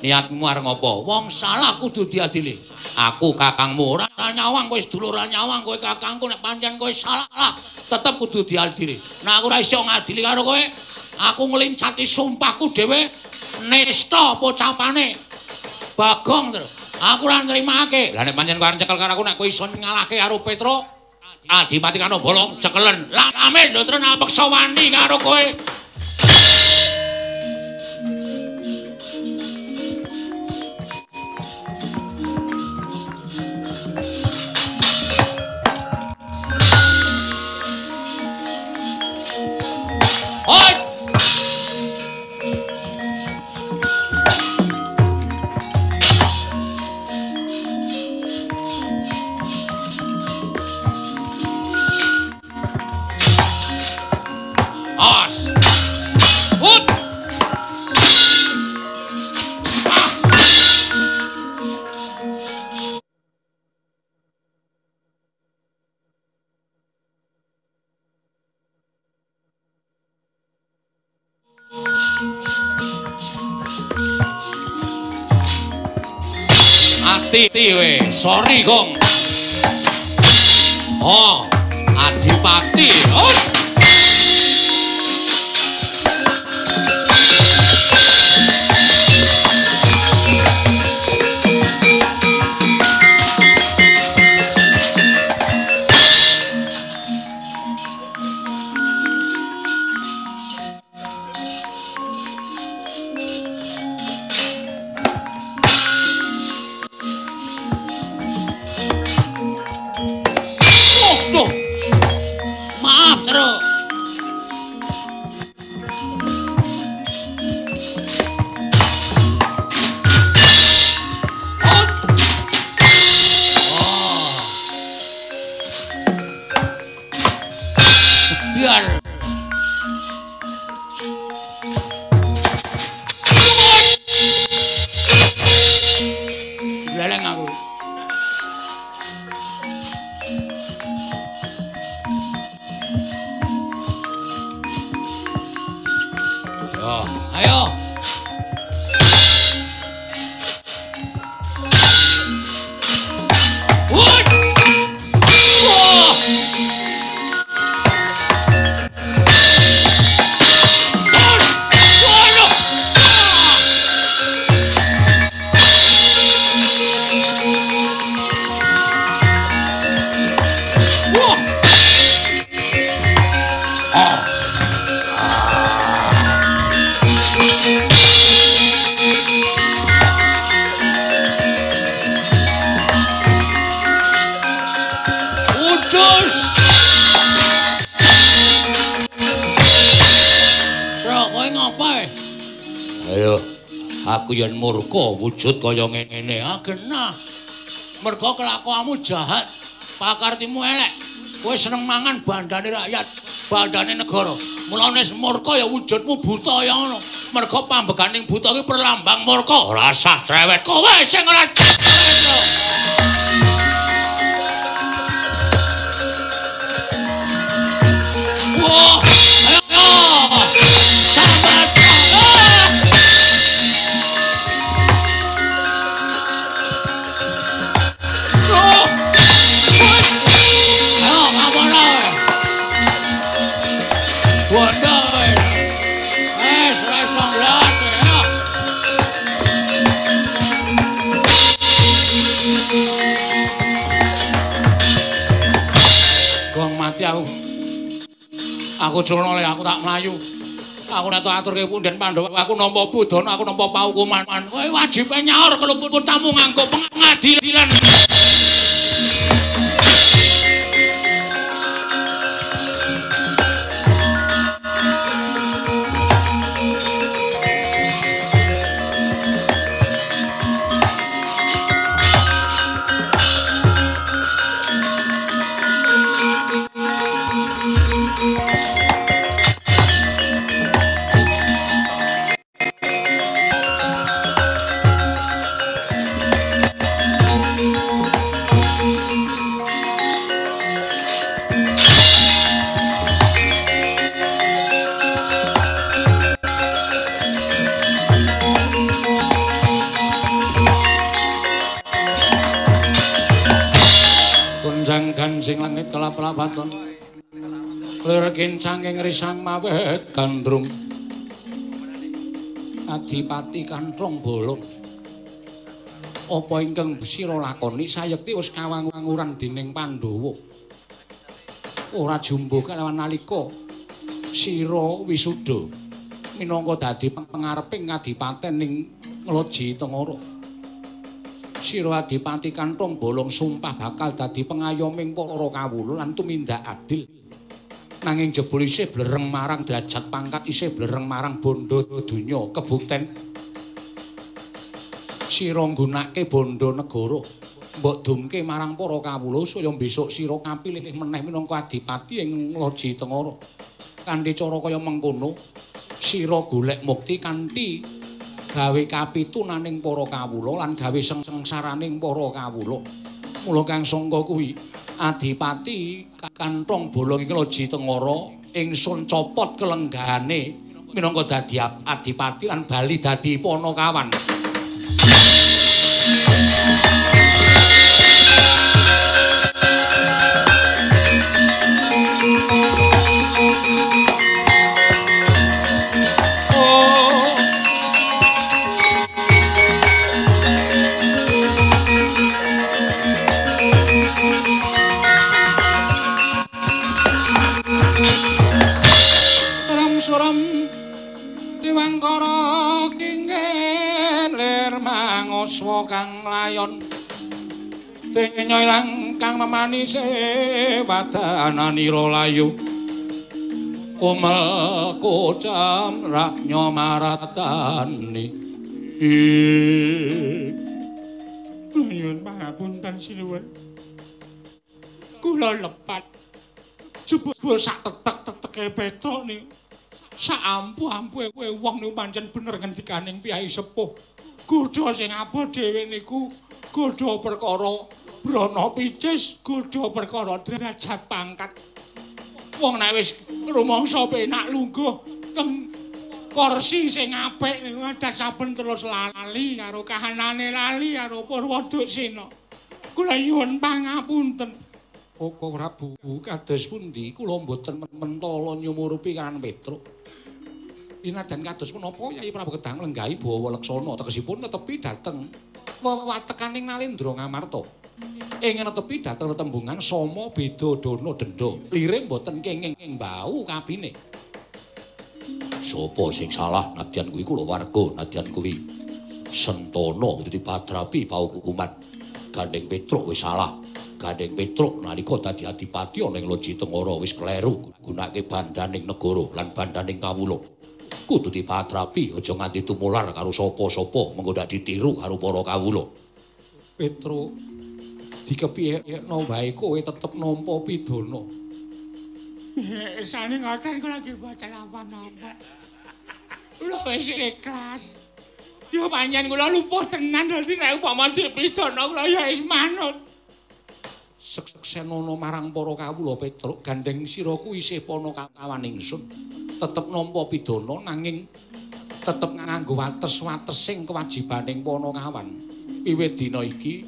niatmu arep ngopo wong salah kudu diadili aku kakangmu ora nyawang kowe sedulur nyawang kowe kakangku nek pancen kowe salah tetep kudu diadili nah aku ora iso ngadili karo kowe aku nglincati sumpahku dhewe nista pocapane Bagong terus aku ora nrimake lah nek pancen kowe arep cekel karo aku nek kowe iso ngalahke karo Petro Adipati Kandhong Bolong cekelen lah ame lho terus napeksa wani karo kowe we sorry Gong oh Adipati oh Ayo. Woi. Ayo, aku yen murka wujud kaya ngene genah. Merga kelakuanmu jahat, pakartimu elek. Kowe seneng mangan bandane rakyat, bandane negara. Mulane murka ya wujudmu buta ya ngono. Merga pambeganing buta kuwi perlambang murka. Rasah cerewet kowe sing ora. Wah, ayo. Sambat. Aku jono le aku tak mlayu. Aku nek aturke punden Pandhawa, aku nampa budana, aku nampa paukuman. Kowe wajib nyaur keluput tamu nganggo pengadilan. Sing langit kelap-lapaton lir kincang ing risang mawet gandrung Adipati Kanthong Bolong apa ingkang sira lakoni sayekti wis kawanguran dening Pandhawa ora jumbo kelawan nalika sira wisuda minangka dadi pangareping Kadipaten ing Ngloji Tengara. Sira Adipati Kanthong Bolong sumpah bakal dadi pengayoming para kawula lan tumindak adil. Nanging jebul isih blereng marang derajat pangkat, isih blereng marang bondo donya. Kebukten sira nggunakake bondo negara mbok dumke marang para kawula supaya besok sira kapilih meneh minangka adipati ing Ngloji Tengara. Kanthi cara kaya mengkono sira golek mukti kanthi gawe kapitunaning para kawula lan gawe sengsaraning para kawula. Mula kang sangka kuwi Adipati Kanthong Bolong iki Ngloji Tengara ingsun copot kelenggahane minangka dadi adipati lan bali dadi Panakawan. Suram Diwangkara kingen lir mangoswa kang layon denyo ilang kang memanise wadananira layu umel kocam raknya maratani nyuwun pangapunten sinuwun kula lepat jebul sak tetek-teteke petruk niku saampu-ampuhe kowe wong niku pancen bener ngendikaning piyai sepuh. Godha sing abot dhewe niku godha perkara brana picis, godha perkara derajat pangkat. Wong nek wis rumangsa penak lungguh kursi sing apik niku adat saben terus lali karo kahanane lali karo Purwoduksina. Kula nyuwun pangapunten. Kok Prabu kados pundi kula mboten mentala nyumurupi kan Petruk. Inajan kados menapa Yai Prabu Kedang lenggahi bawa leksana tegesipun netepi dhateng wewatekaning Nalendra Ngamarta. Ing netepi dhateng retembungan Sama Beda Dana Denda. Liring mboten kenging bau kabine. Sapa sing salah nadyan kuwi kulawarga, nadyan kuwi Sentana dadi patrapi paukuman. Gandeng Petruk wis salah. Gandeng Petruk nalika dadi adipati ana ing Loji Tengara wis kleru gunakake bandaning negara lan bandaning kawula. Kudu dipatrapi aja nganti tumular karo sapa-sapa mengko dak ditiru karo para kawula. Petruk dikepiyekno wae kowe tetep nampa pidana. Sane ngoten kula lagi boten apa-apa. Kula wis ikhlas. Yo pancen kula lumpuh tenan dadi nek upama dipidana kula ya wis manut. Seksenono marang para kawula Petruk gandeng siraku isih pana kawan ingsun. Tetep nampa pidana nanging tetep nganggo wates-watesing kewajibaning pana kawan. Wiwit dina iki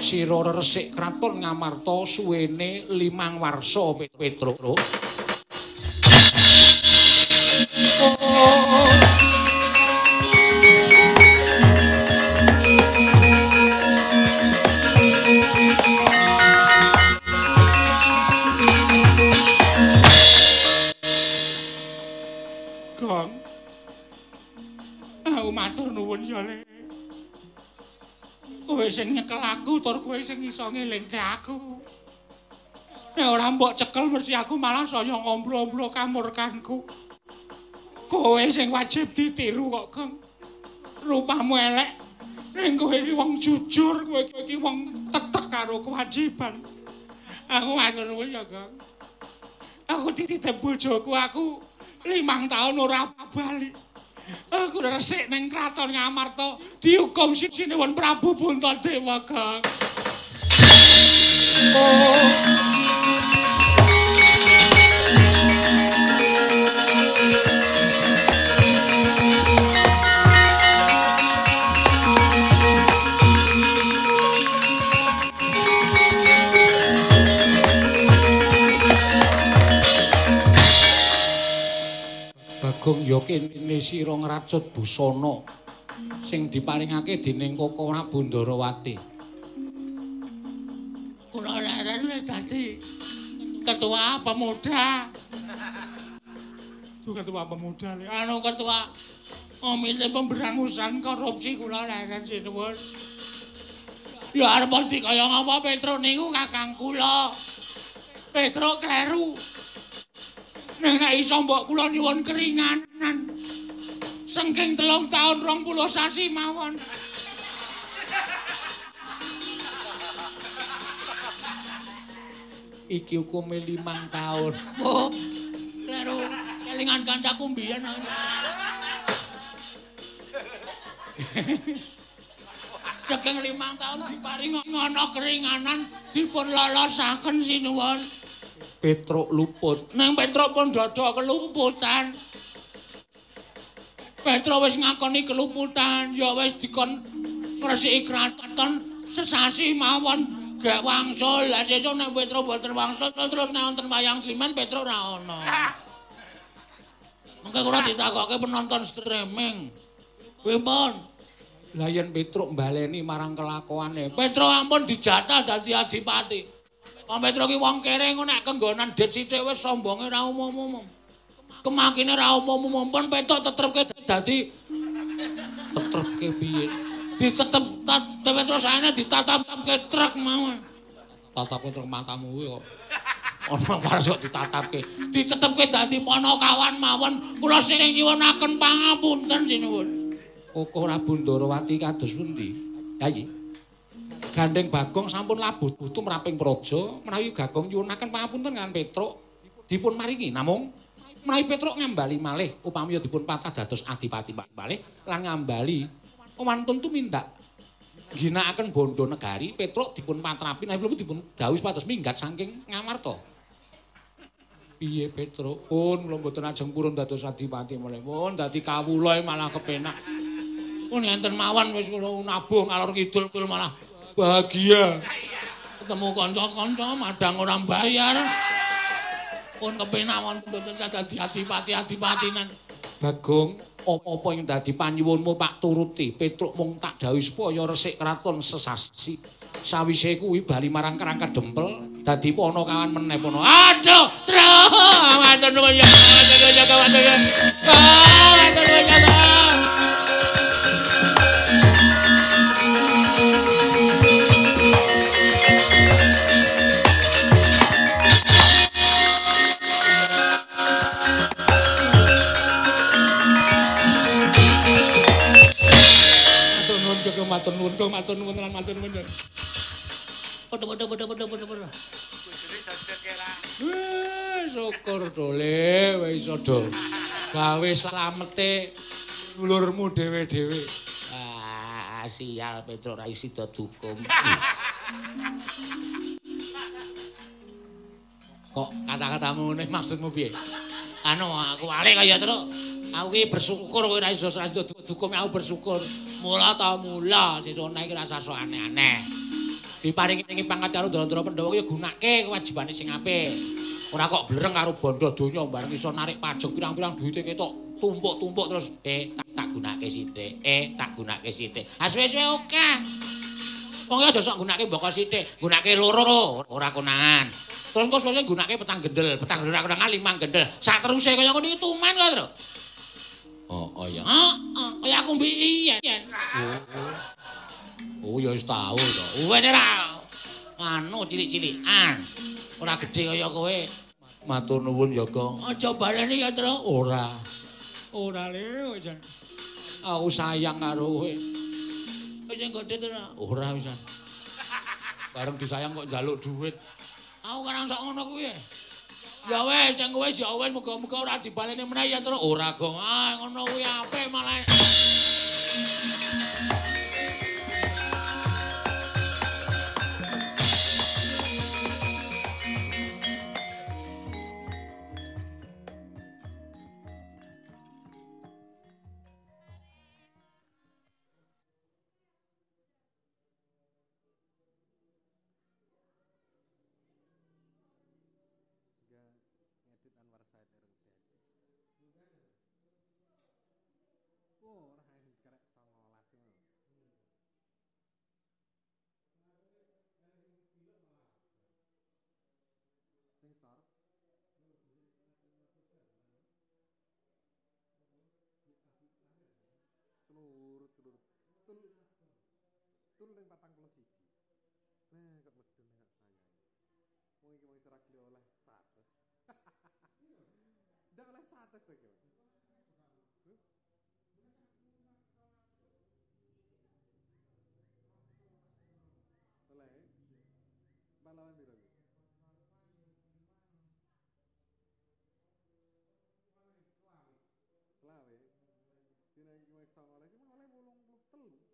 sira resik kraton Ngamarta suwene 5 warsa Petruk. Gong. Aku matur nuwun ya Le. Kowe sing nyekel aku tur kowe sing iso ngelingke aku. Nek ora mbok cekel mesti aku malah saya ngomblo-omblo kamurkanku. Kowe sing wajib ditiru kok, Gong. Rupamu elek. Ning kowe iki wong jujur, kowe iki wong tetek karo kewajiban. Aku matur nuwun ya, Gong. Aku dititip bojoku aku 5 tahun ora bali. Aku resik ning kraton Ngamarta dihukum Sinuwun Prabu Puntadewa, Gong. Bagong ya kene sira ngracut busana sing diparingake dening Koko Prabu Ndarawati. Kula leren wis dadi ketua pemuda. Tuh ketua pemuda Le. Anu ketua komite pemberangusan korupsi kula leren sinuwun. Ya arep dikaya ngapa Petruk niku kakang kula. Petruk kleru. Nek iso mbok kula nyuwun keringanan. Sengking 3 tahun 20 sasi mawon. Iki hukume 5 tahun. Oh, kleru kelingan kancaku mbiyen. Sengking 5 tahun diparing ngono keringanan dipun lolosaken sinuwun. Petruk luput. Nang Petruk pun dada kelumputan. Petruk wis ngakoni kelumputan, ya wis dikon ngresiki kraton sesasi mawon gak wangsul. Lah sesuk nek Petruk boten wangsul terus nek wonten wayang Sliman Petruk ra ono. Mengko kula ditakoke penonton streaming. Kuwi pun Lah yen Petruk mbaleni marang kelakuane. Petruk ampun dijatah dadi adipati. Wong Petruk ki wong kere engko nek kenggonan det sithik wis sombonge ra umum-umum. Kemakine ra umum-umum pun Petruk tetrepke dadi Tetrepke piye? ditetep Petruk saene ditatapke truk mawon. Tatapke truk matamu kuwi kok. Ana waras kok ditatapke. Ditetepke dadi panakawan mawon. Kula sing nyuwunaken pangapunten sinuwun. Koko Prabu Ndarawati kados pundi? Yayi. Gandeng Bagong sampun labut butuh meraping praja menawi Bagong nyuwunaken pangapunten kan Petruk dipun maringi namung menawi Petruk ngambali malih upami dipun patah dados adipati malih lan ngambali wantun tumindak ginakaken bondo negari Petruk dipun patrapi menawi dipun dawuh pados minggat saking Ngamarta. Piye Petruk? Pun kula mboten ajeng purun dados adipati mulih. Pun dadi kawula malah kepenak. Pun ngenten mawon wis kula nabuh ngalor kidul kul malah bahagia. Ketemu kanca-kanca madang ora bayar. Pun kepenak mawon mboten dadi adipati-adipatinan. Bagong, apa-apa yang dadi panyuwunmu Pak turuti. Petruk mung tak dawuhi supaya resik kraton sesasi. Sawise kuwi bali marang Kerangka Dempel dadi pono kawan meneh pono. Aduh, truk. Matur nuwun ya. Matur nuwun ya, matur nuwun. Matur nuwun ya. Matur nuwun, matur nuwun lan matur nuwun. Padha. Syukur dole wis iso do. Gawe slamete dulurmu dhewe-dhewe. Ah, sial Petruk ra sida dukum. Kok kata-katamu ngene maksudmu piye? Anu aku wale kaya terus. Aku ki bersyukur kowe ra iso dukum aku bersyukur. Mula ta mula sesuk iki rasa sok aneh-aneh. Diparingi pangkat karo Ndara Pandhawa ya gunake kewajibane sing apik. Ora kok blereng karo bondo donya bareng iso narik pajak pirang-pirang duwite ketok tumpuk-tumpuk terus tak gunake sithik. Tak gunake sithik. Suwe-suwe oke. Wong aja sok gunake mboko sithik, gunake loro ora konangan. Terus engko suwe gunake petang gendel ora konangan 5 gendel. Sak teruse kaya ngono iki tuman kok, Tru. Oh ya. Kaya aku mbiyen. Oh ya wis tau to. Wene ra anu cilik-cilikan. Ora gedhe kaya kowe. Matur nuwun Joko. Aja baleni ya, Tru. Ora. Ora le wis. Aku sayang karo kowe. Wis sing gedhe to. Ora wis. Bareng disayang kok njaluk dhuwit. Aku karang sok ngono kuwi. Ya wis, sing wis ya wis muga-muga ora dibaleni meneh ya, Tru. Ora, Gong. Ngono kuwi apik malah. Tul ning 41. Nah, kok medun nek sayang. Wong iki wis ora gelem oleh 100. Ndak oleh 100 to iki. Oleh. Balawan piro iki? Selawe. Dina iki wis 19 cuma oleh 83.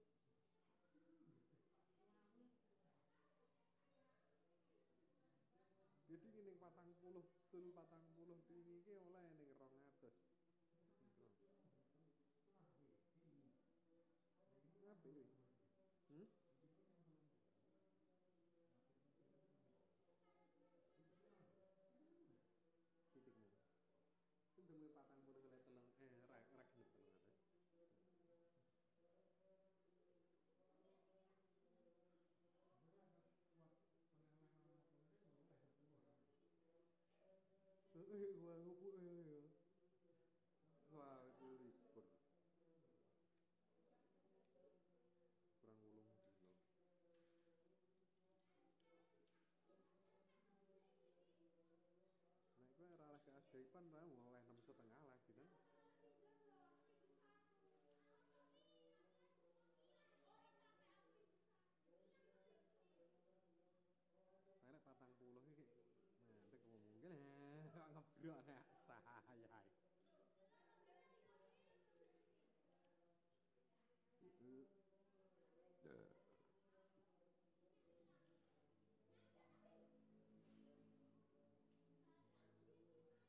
Jadi ning 40 tul 40 tinggi iki oleh ning 200. Ngapain iki? Titikmu. Sendeme 40 oleh telung ra genep 300. Wah, itu libur. Kurang ulung dino. Nek kowe ora oleh keajaiban ra oleh 6,5 lagi kan. Nek 40 iki mandek mungkin kok ngebrok nek saya.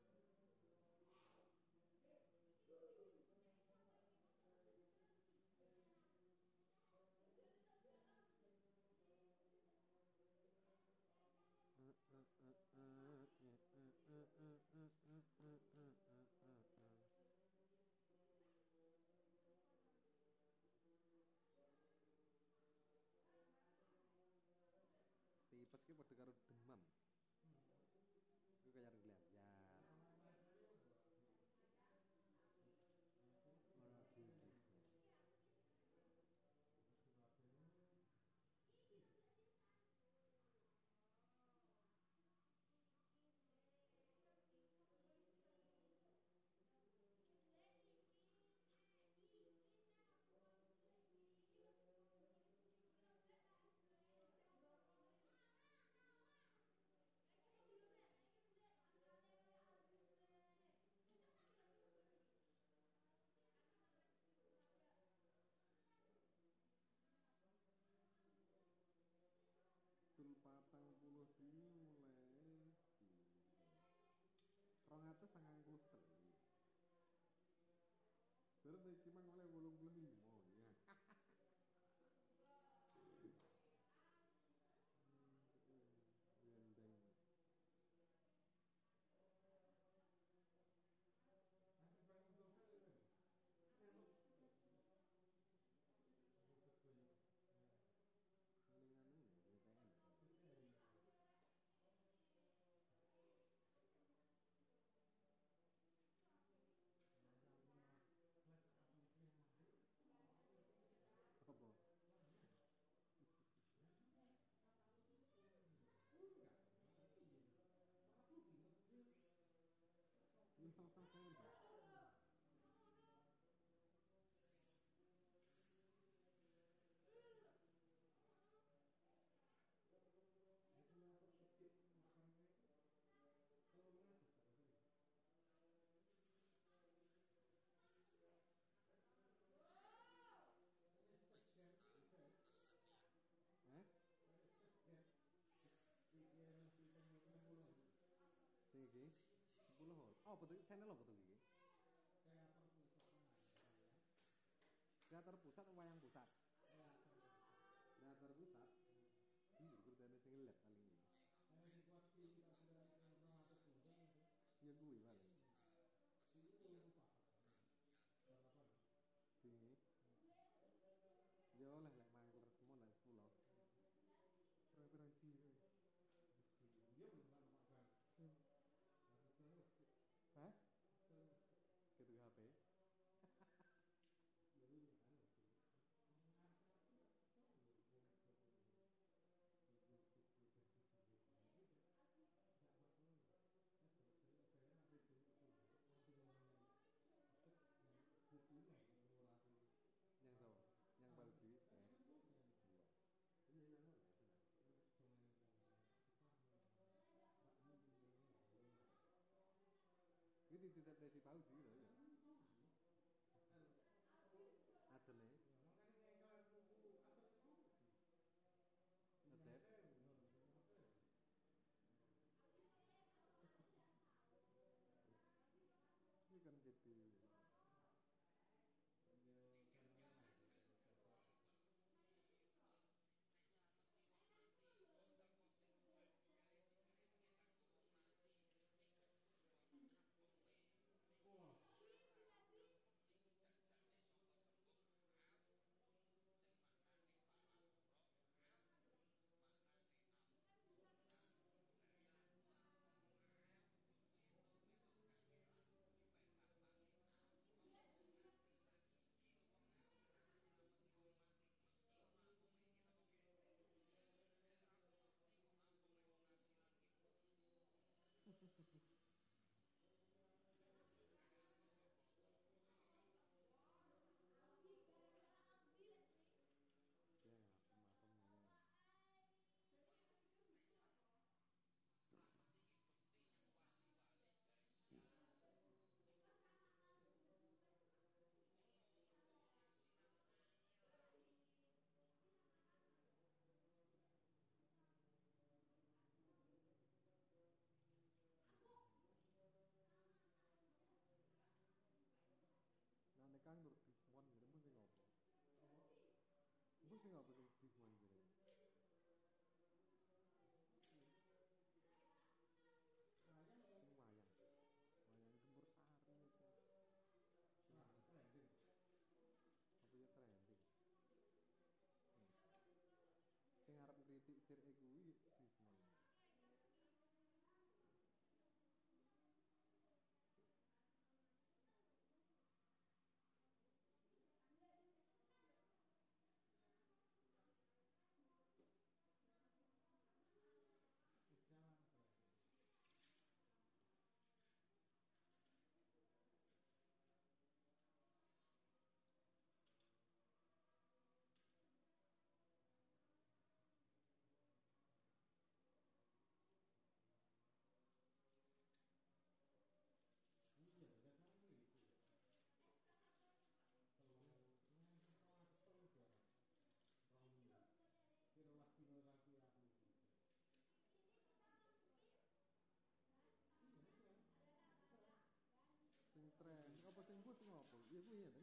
mang oleh 85 ya. Rendeng. Apa? Ini apa? Eh? Sing iki 10 hol. Oh, betul channel apa tuh iki? Teater pusat wayang pusat. Teater pusat. Berarti sing lab paling ini. Ya gue paling. Sini. Ya oleh lek mangkel semua nang 10. Terus sini. Hah? Gitu HP. Yang tahu, yang bagus sih. Ini tidak dari tahu sih loh ya. Ajene. Ngecek. Ini kan gitu. Ya, makamnya. Nah, nek kang nur Bismon gitu mung sing opo? Mung sing opo sing Bismon gitu. Sing wayang. Wayang Gempur Sari itu. Trending. Apa ya trending? Sing arep kritik sir kuwi Bismon. Sing tren, apa sing bus ngopo? Ya kuwi ya.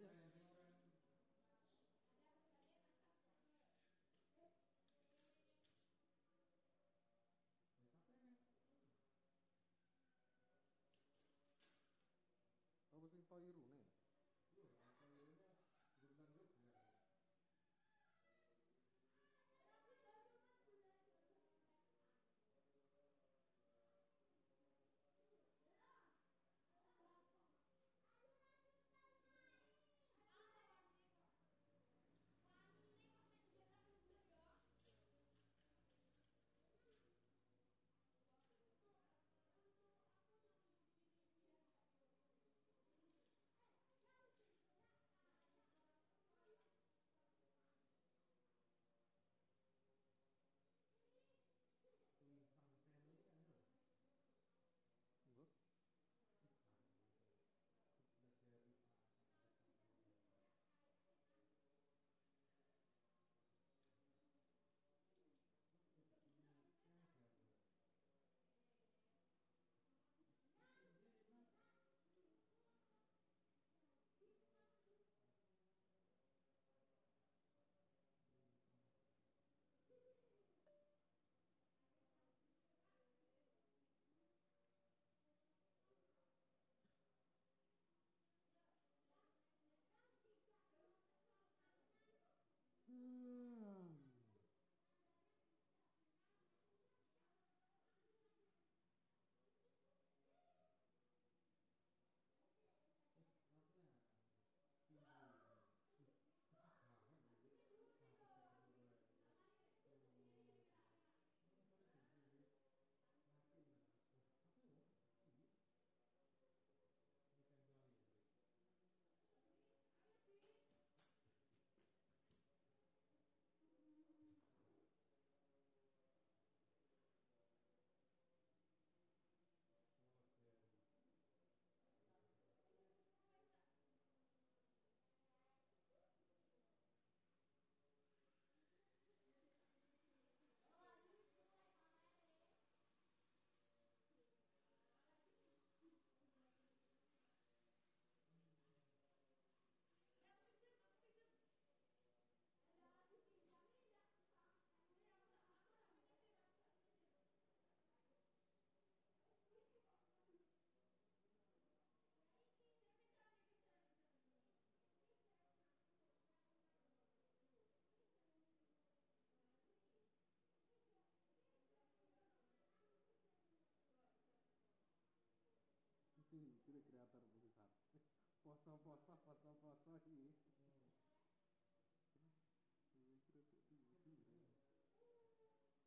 poso iki. Kira tuh tidur.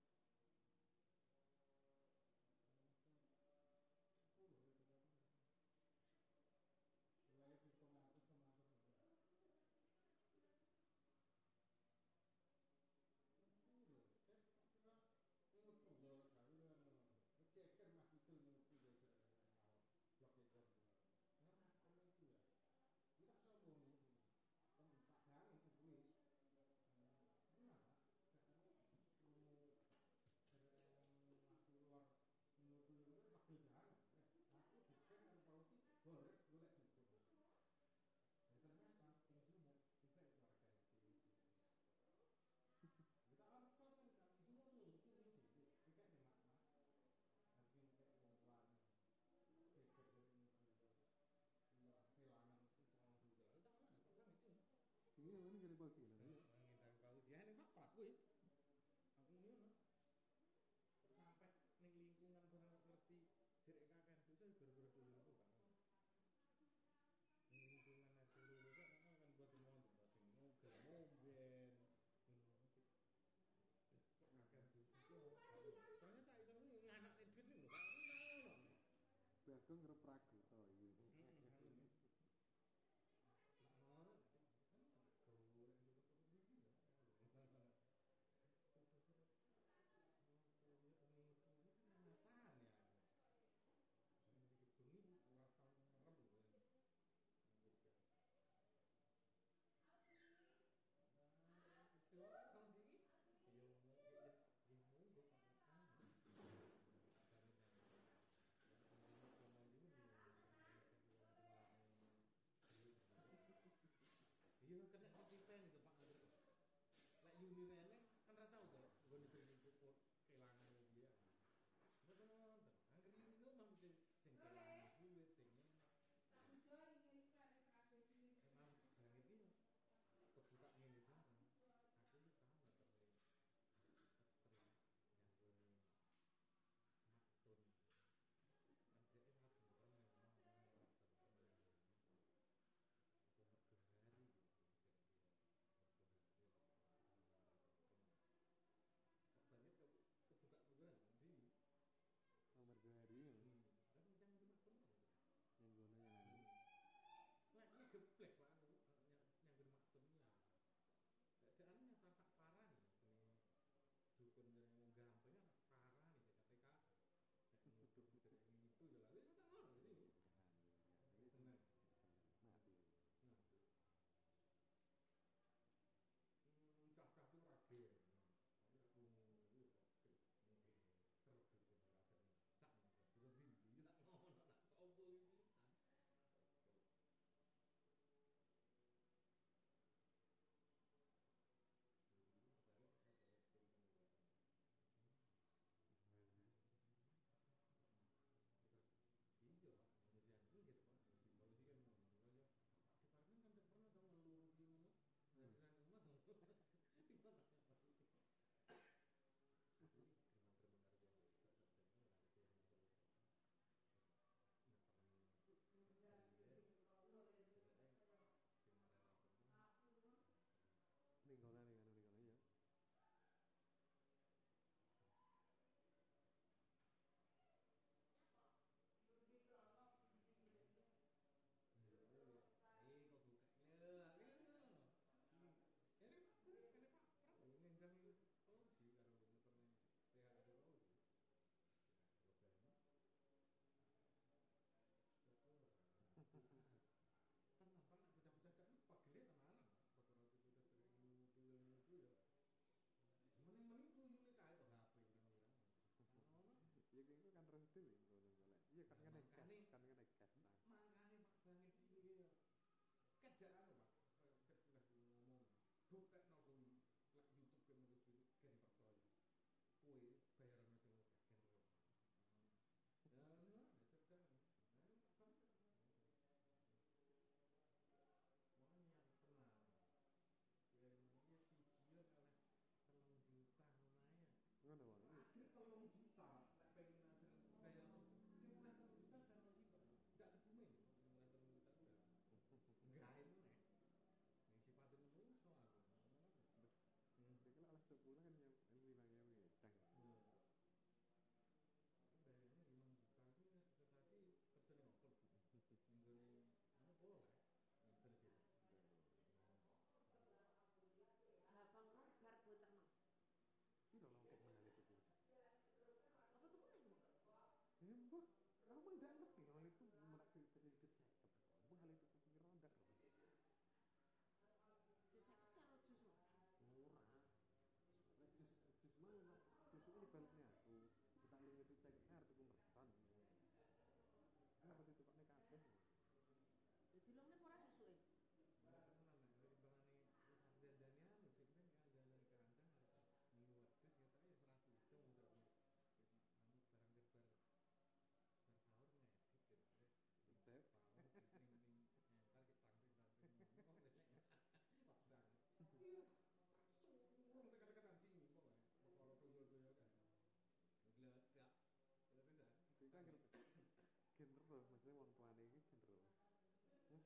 Iya, ini gede banget sih. Ngundang pausian ini maklak kuwi. Aku ngono. Sampai ning lingkungan barang kok ngerti jerek kakek dosa gara-gara dulu itu kan. Ning lingkungan dulu itu kan buat ngomong sing ngogel ngomben. Kakek dosa kok. Soalnya tak itu nganak duit ning lho, Pak. Ngono. Bagong ngerep ragu to iki. Iya kena diceritain itu Pak. Lek Yuni rene kan ora tau to nggon diterima kelangan dia. Mboten wonten. Angger Yuni no mesti sing kelangan duit sing. Emang barang iki kebuka ngene iki. Aku wis tahu terus. Yang gue maksud kan dia lagi orang yang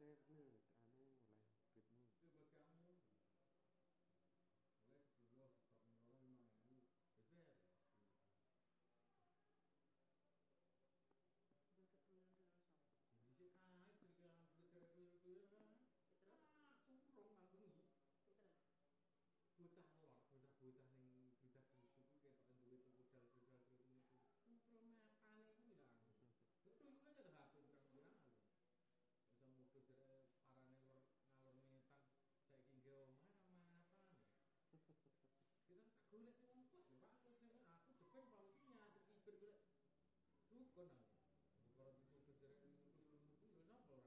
cek anu oleh duitmu. Itu buat kamu. Oleh 10 stok nol 5.000. DPR ya. Jadi sih kait kerjaan betul kan. Surung nang bengi. Bocah lor, bocah ning bocah suku ketok duit budal itu. Surung matane kuwi lah. Betul kan ada HP pirang-pirang lho. Bisa mudhun jare parane ngalor ngetan saiki nggih omah nang matane. Kita tak golek wong kuat lho Pak, aku depen polisinya terkibir golek dukun aku. Kalau dituduh jare mutu lho sapa ora pegel.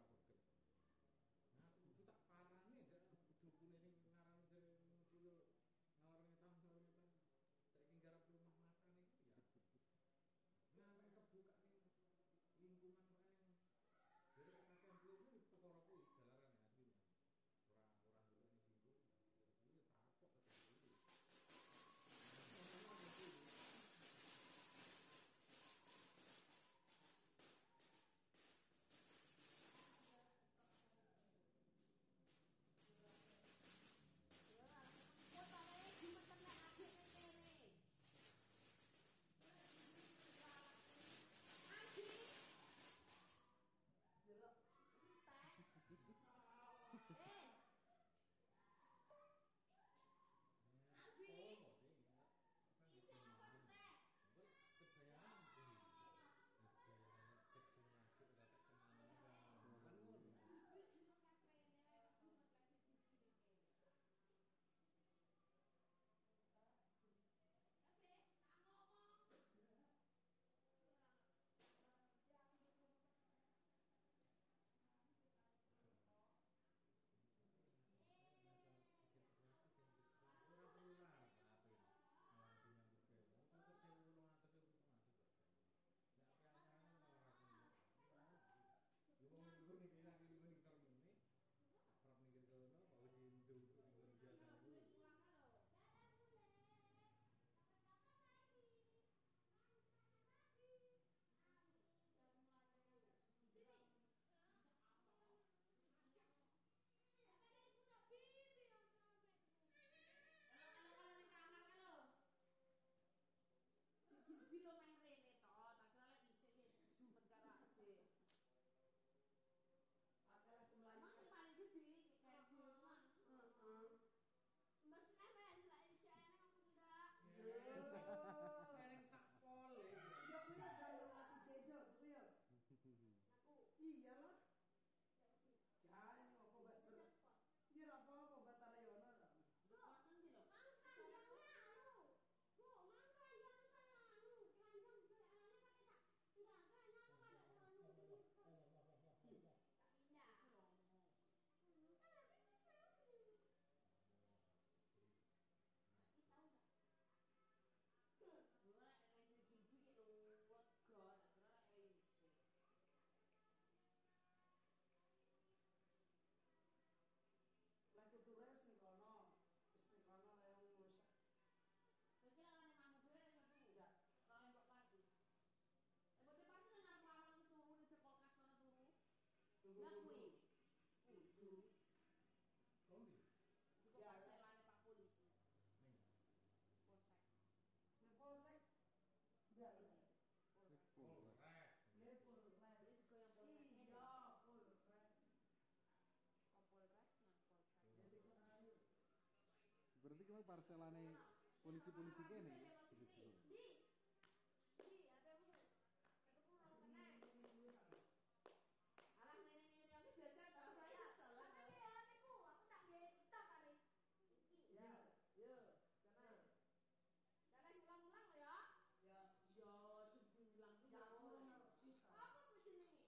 Nah, itu tak parane ndak dukune sing ngarani jare mutu lho ngalor ngetan. Saiki garap rumah matane iki ya. Nah, nek kebuka ning lingkungan kae. Jare kakek kuwi perkara kuwi dalarane asline. Ora golek ning lingkungan. Kuwi takok tetep kuwi. Iyalah. Jangan apa batur. Iya apa batare ono ta. Bosan iki lho. Mangkayangnya anu. Bu, mangkayang kaya anu, keranjang kaya anane kaya tak. Enggak, kaya anu kaya anu. Tak pindah. Tahu enggak? Ora nek dibimbing iki lho, wega tak kira iso. Lah kulture wis ning kono. Wis ning kono lha ngurus. Iki lha nek kamu dhewe satu. Ya, ora mbok pati. Mbok pati nang arep lawang turu ning kulkas kono turu. Lah kuwi. Kudu. Kondi. Ya, selane Pak Polisi. Ning. Polsek. Ning polsek. Ya, Polres. Polres. Polres itu yang polsek. Iya, Polres. Polres nang polsek. Jadi kono. Berarti kalau parcelane polisi-polisi kene. Di, apamu? Aku ora kena. Alah ngene-ngene aku jajan ta ora ya salah. Aku tak nggih tok kare. Iki. Ya, yo, sana. Sana ulang-ulang ya. Ya, yo diulang ku ya. Apa ku jenenge?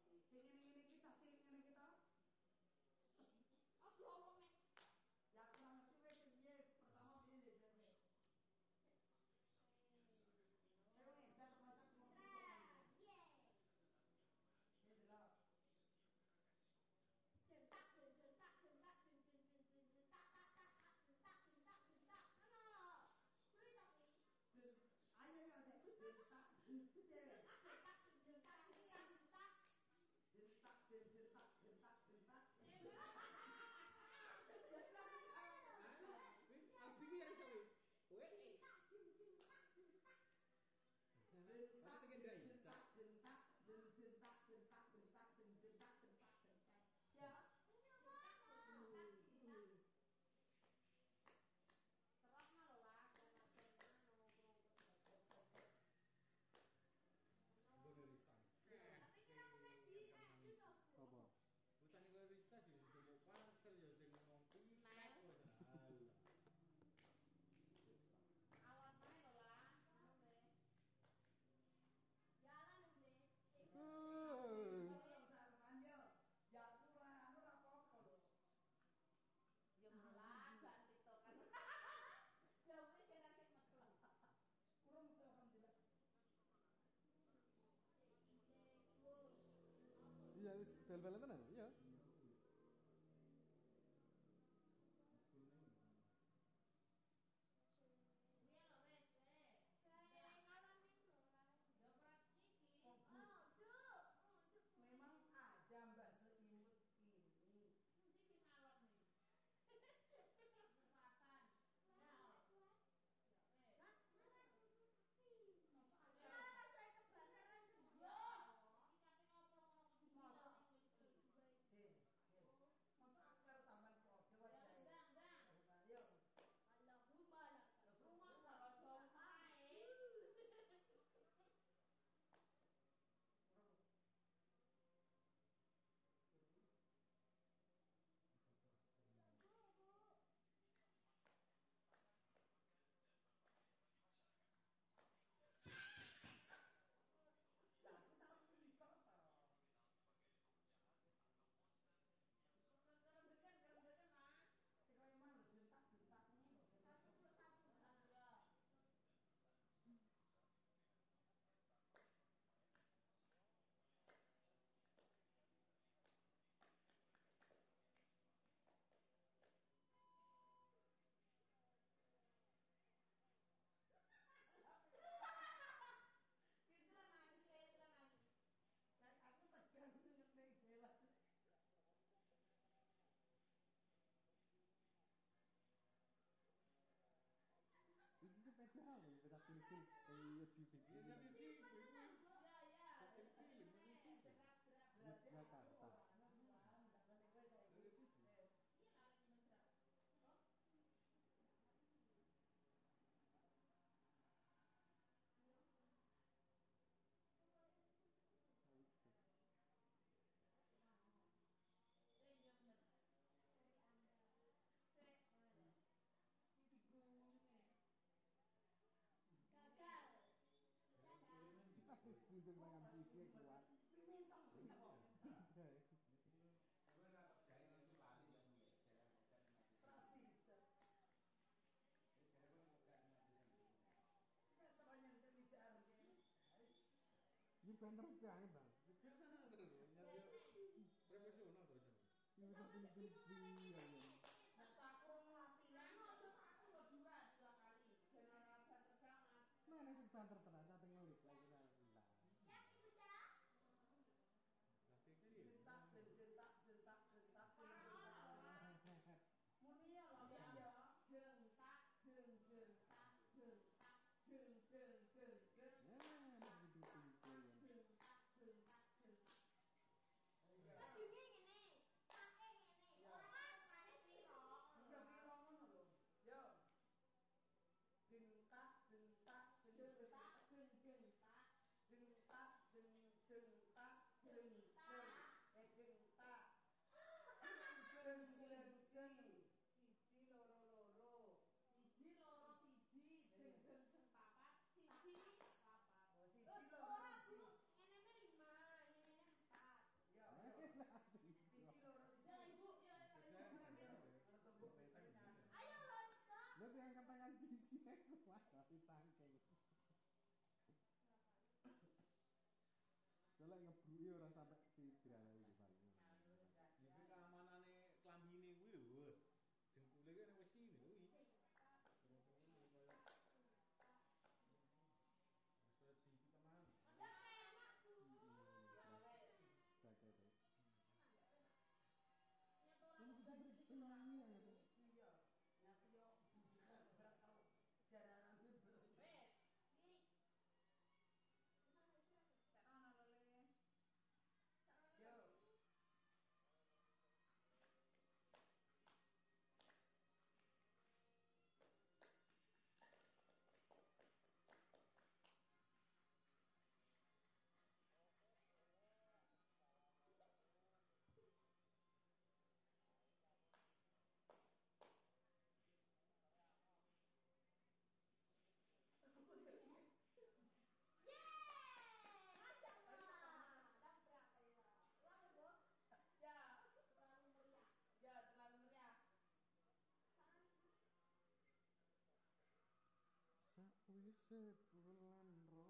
Sing ngene-ngene iki cah sing ngene iki ta? Apa omong nek? Ya kurang mesti wis piye pertama piye dhewe. wis bal-balan tenan, ya. Memang ada Mbak seimut ini. Masa akar sampean podo wae. Yo. Allahumma lakal. Rumah kalau ae. Iki sepeda lho, sepeda cilik. Iya di Iya nyari sih, Jakarta. Untuk makan sisi kuat. Ini banter banget bang. nyari profesional tuh. Ini udah pilih-pilih ya. Mana sih banter tenan sampe ngelik lagi lah. Muni ya lho ya. Jentak jentak jentak jeng jeng jeng jeng. Nah, begitu itu ya. Jentak jentak jentak. Adine ngene, pake ngene. Ora pake piro. Iya piro ngono lho. Yo. Jentak jentak jentak jeng jentak. Jentak jeng jentak jeng jeng. Jentak. Jeng jeng jeng. Siji loro loro. Siji loro siji. Jeng jeng jeng papat. Siji papat. Oh siji loro Ora siji. Bu, ngene 5, ngene 4. Yo. Siji loro siji. Ya Ibu, ya Ayo. ayo Londo. Lebih angkat tangan sisi kuat tapi tangkeng. Soalnya ngebruki ora sampai didralai iki paling. Iki keamanane klambine kuwi lho. Jengkule kuwi wis ini lho iki. Wis siji teman. Udah enak Bu. Jaga itu. Nyata orang udah jadi kurang. Iya. Nyati yo ora tau jaranan belum. Wes, diri. Ana lele. Yo. Sakwise bulan Ramadan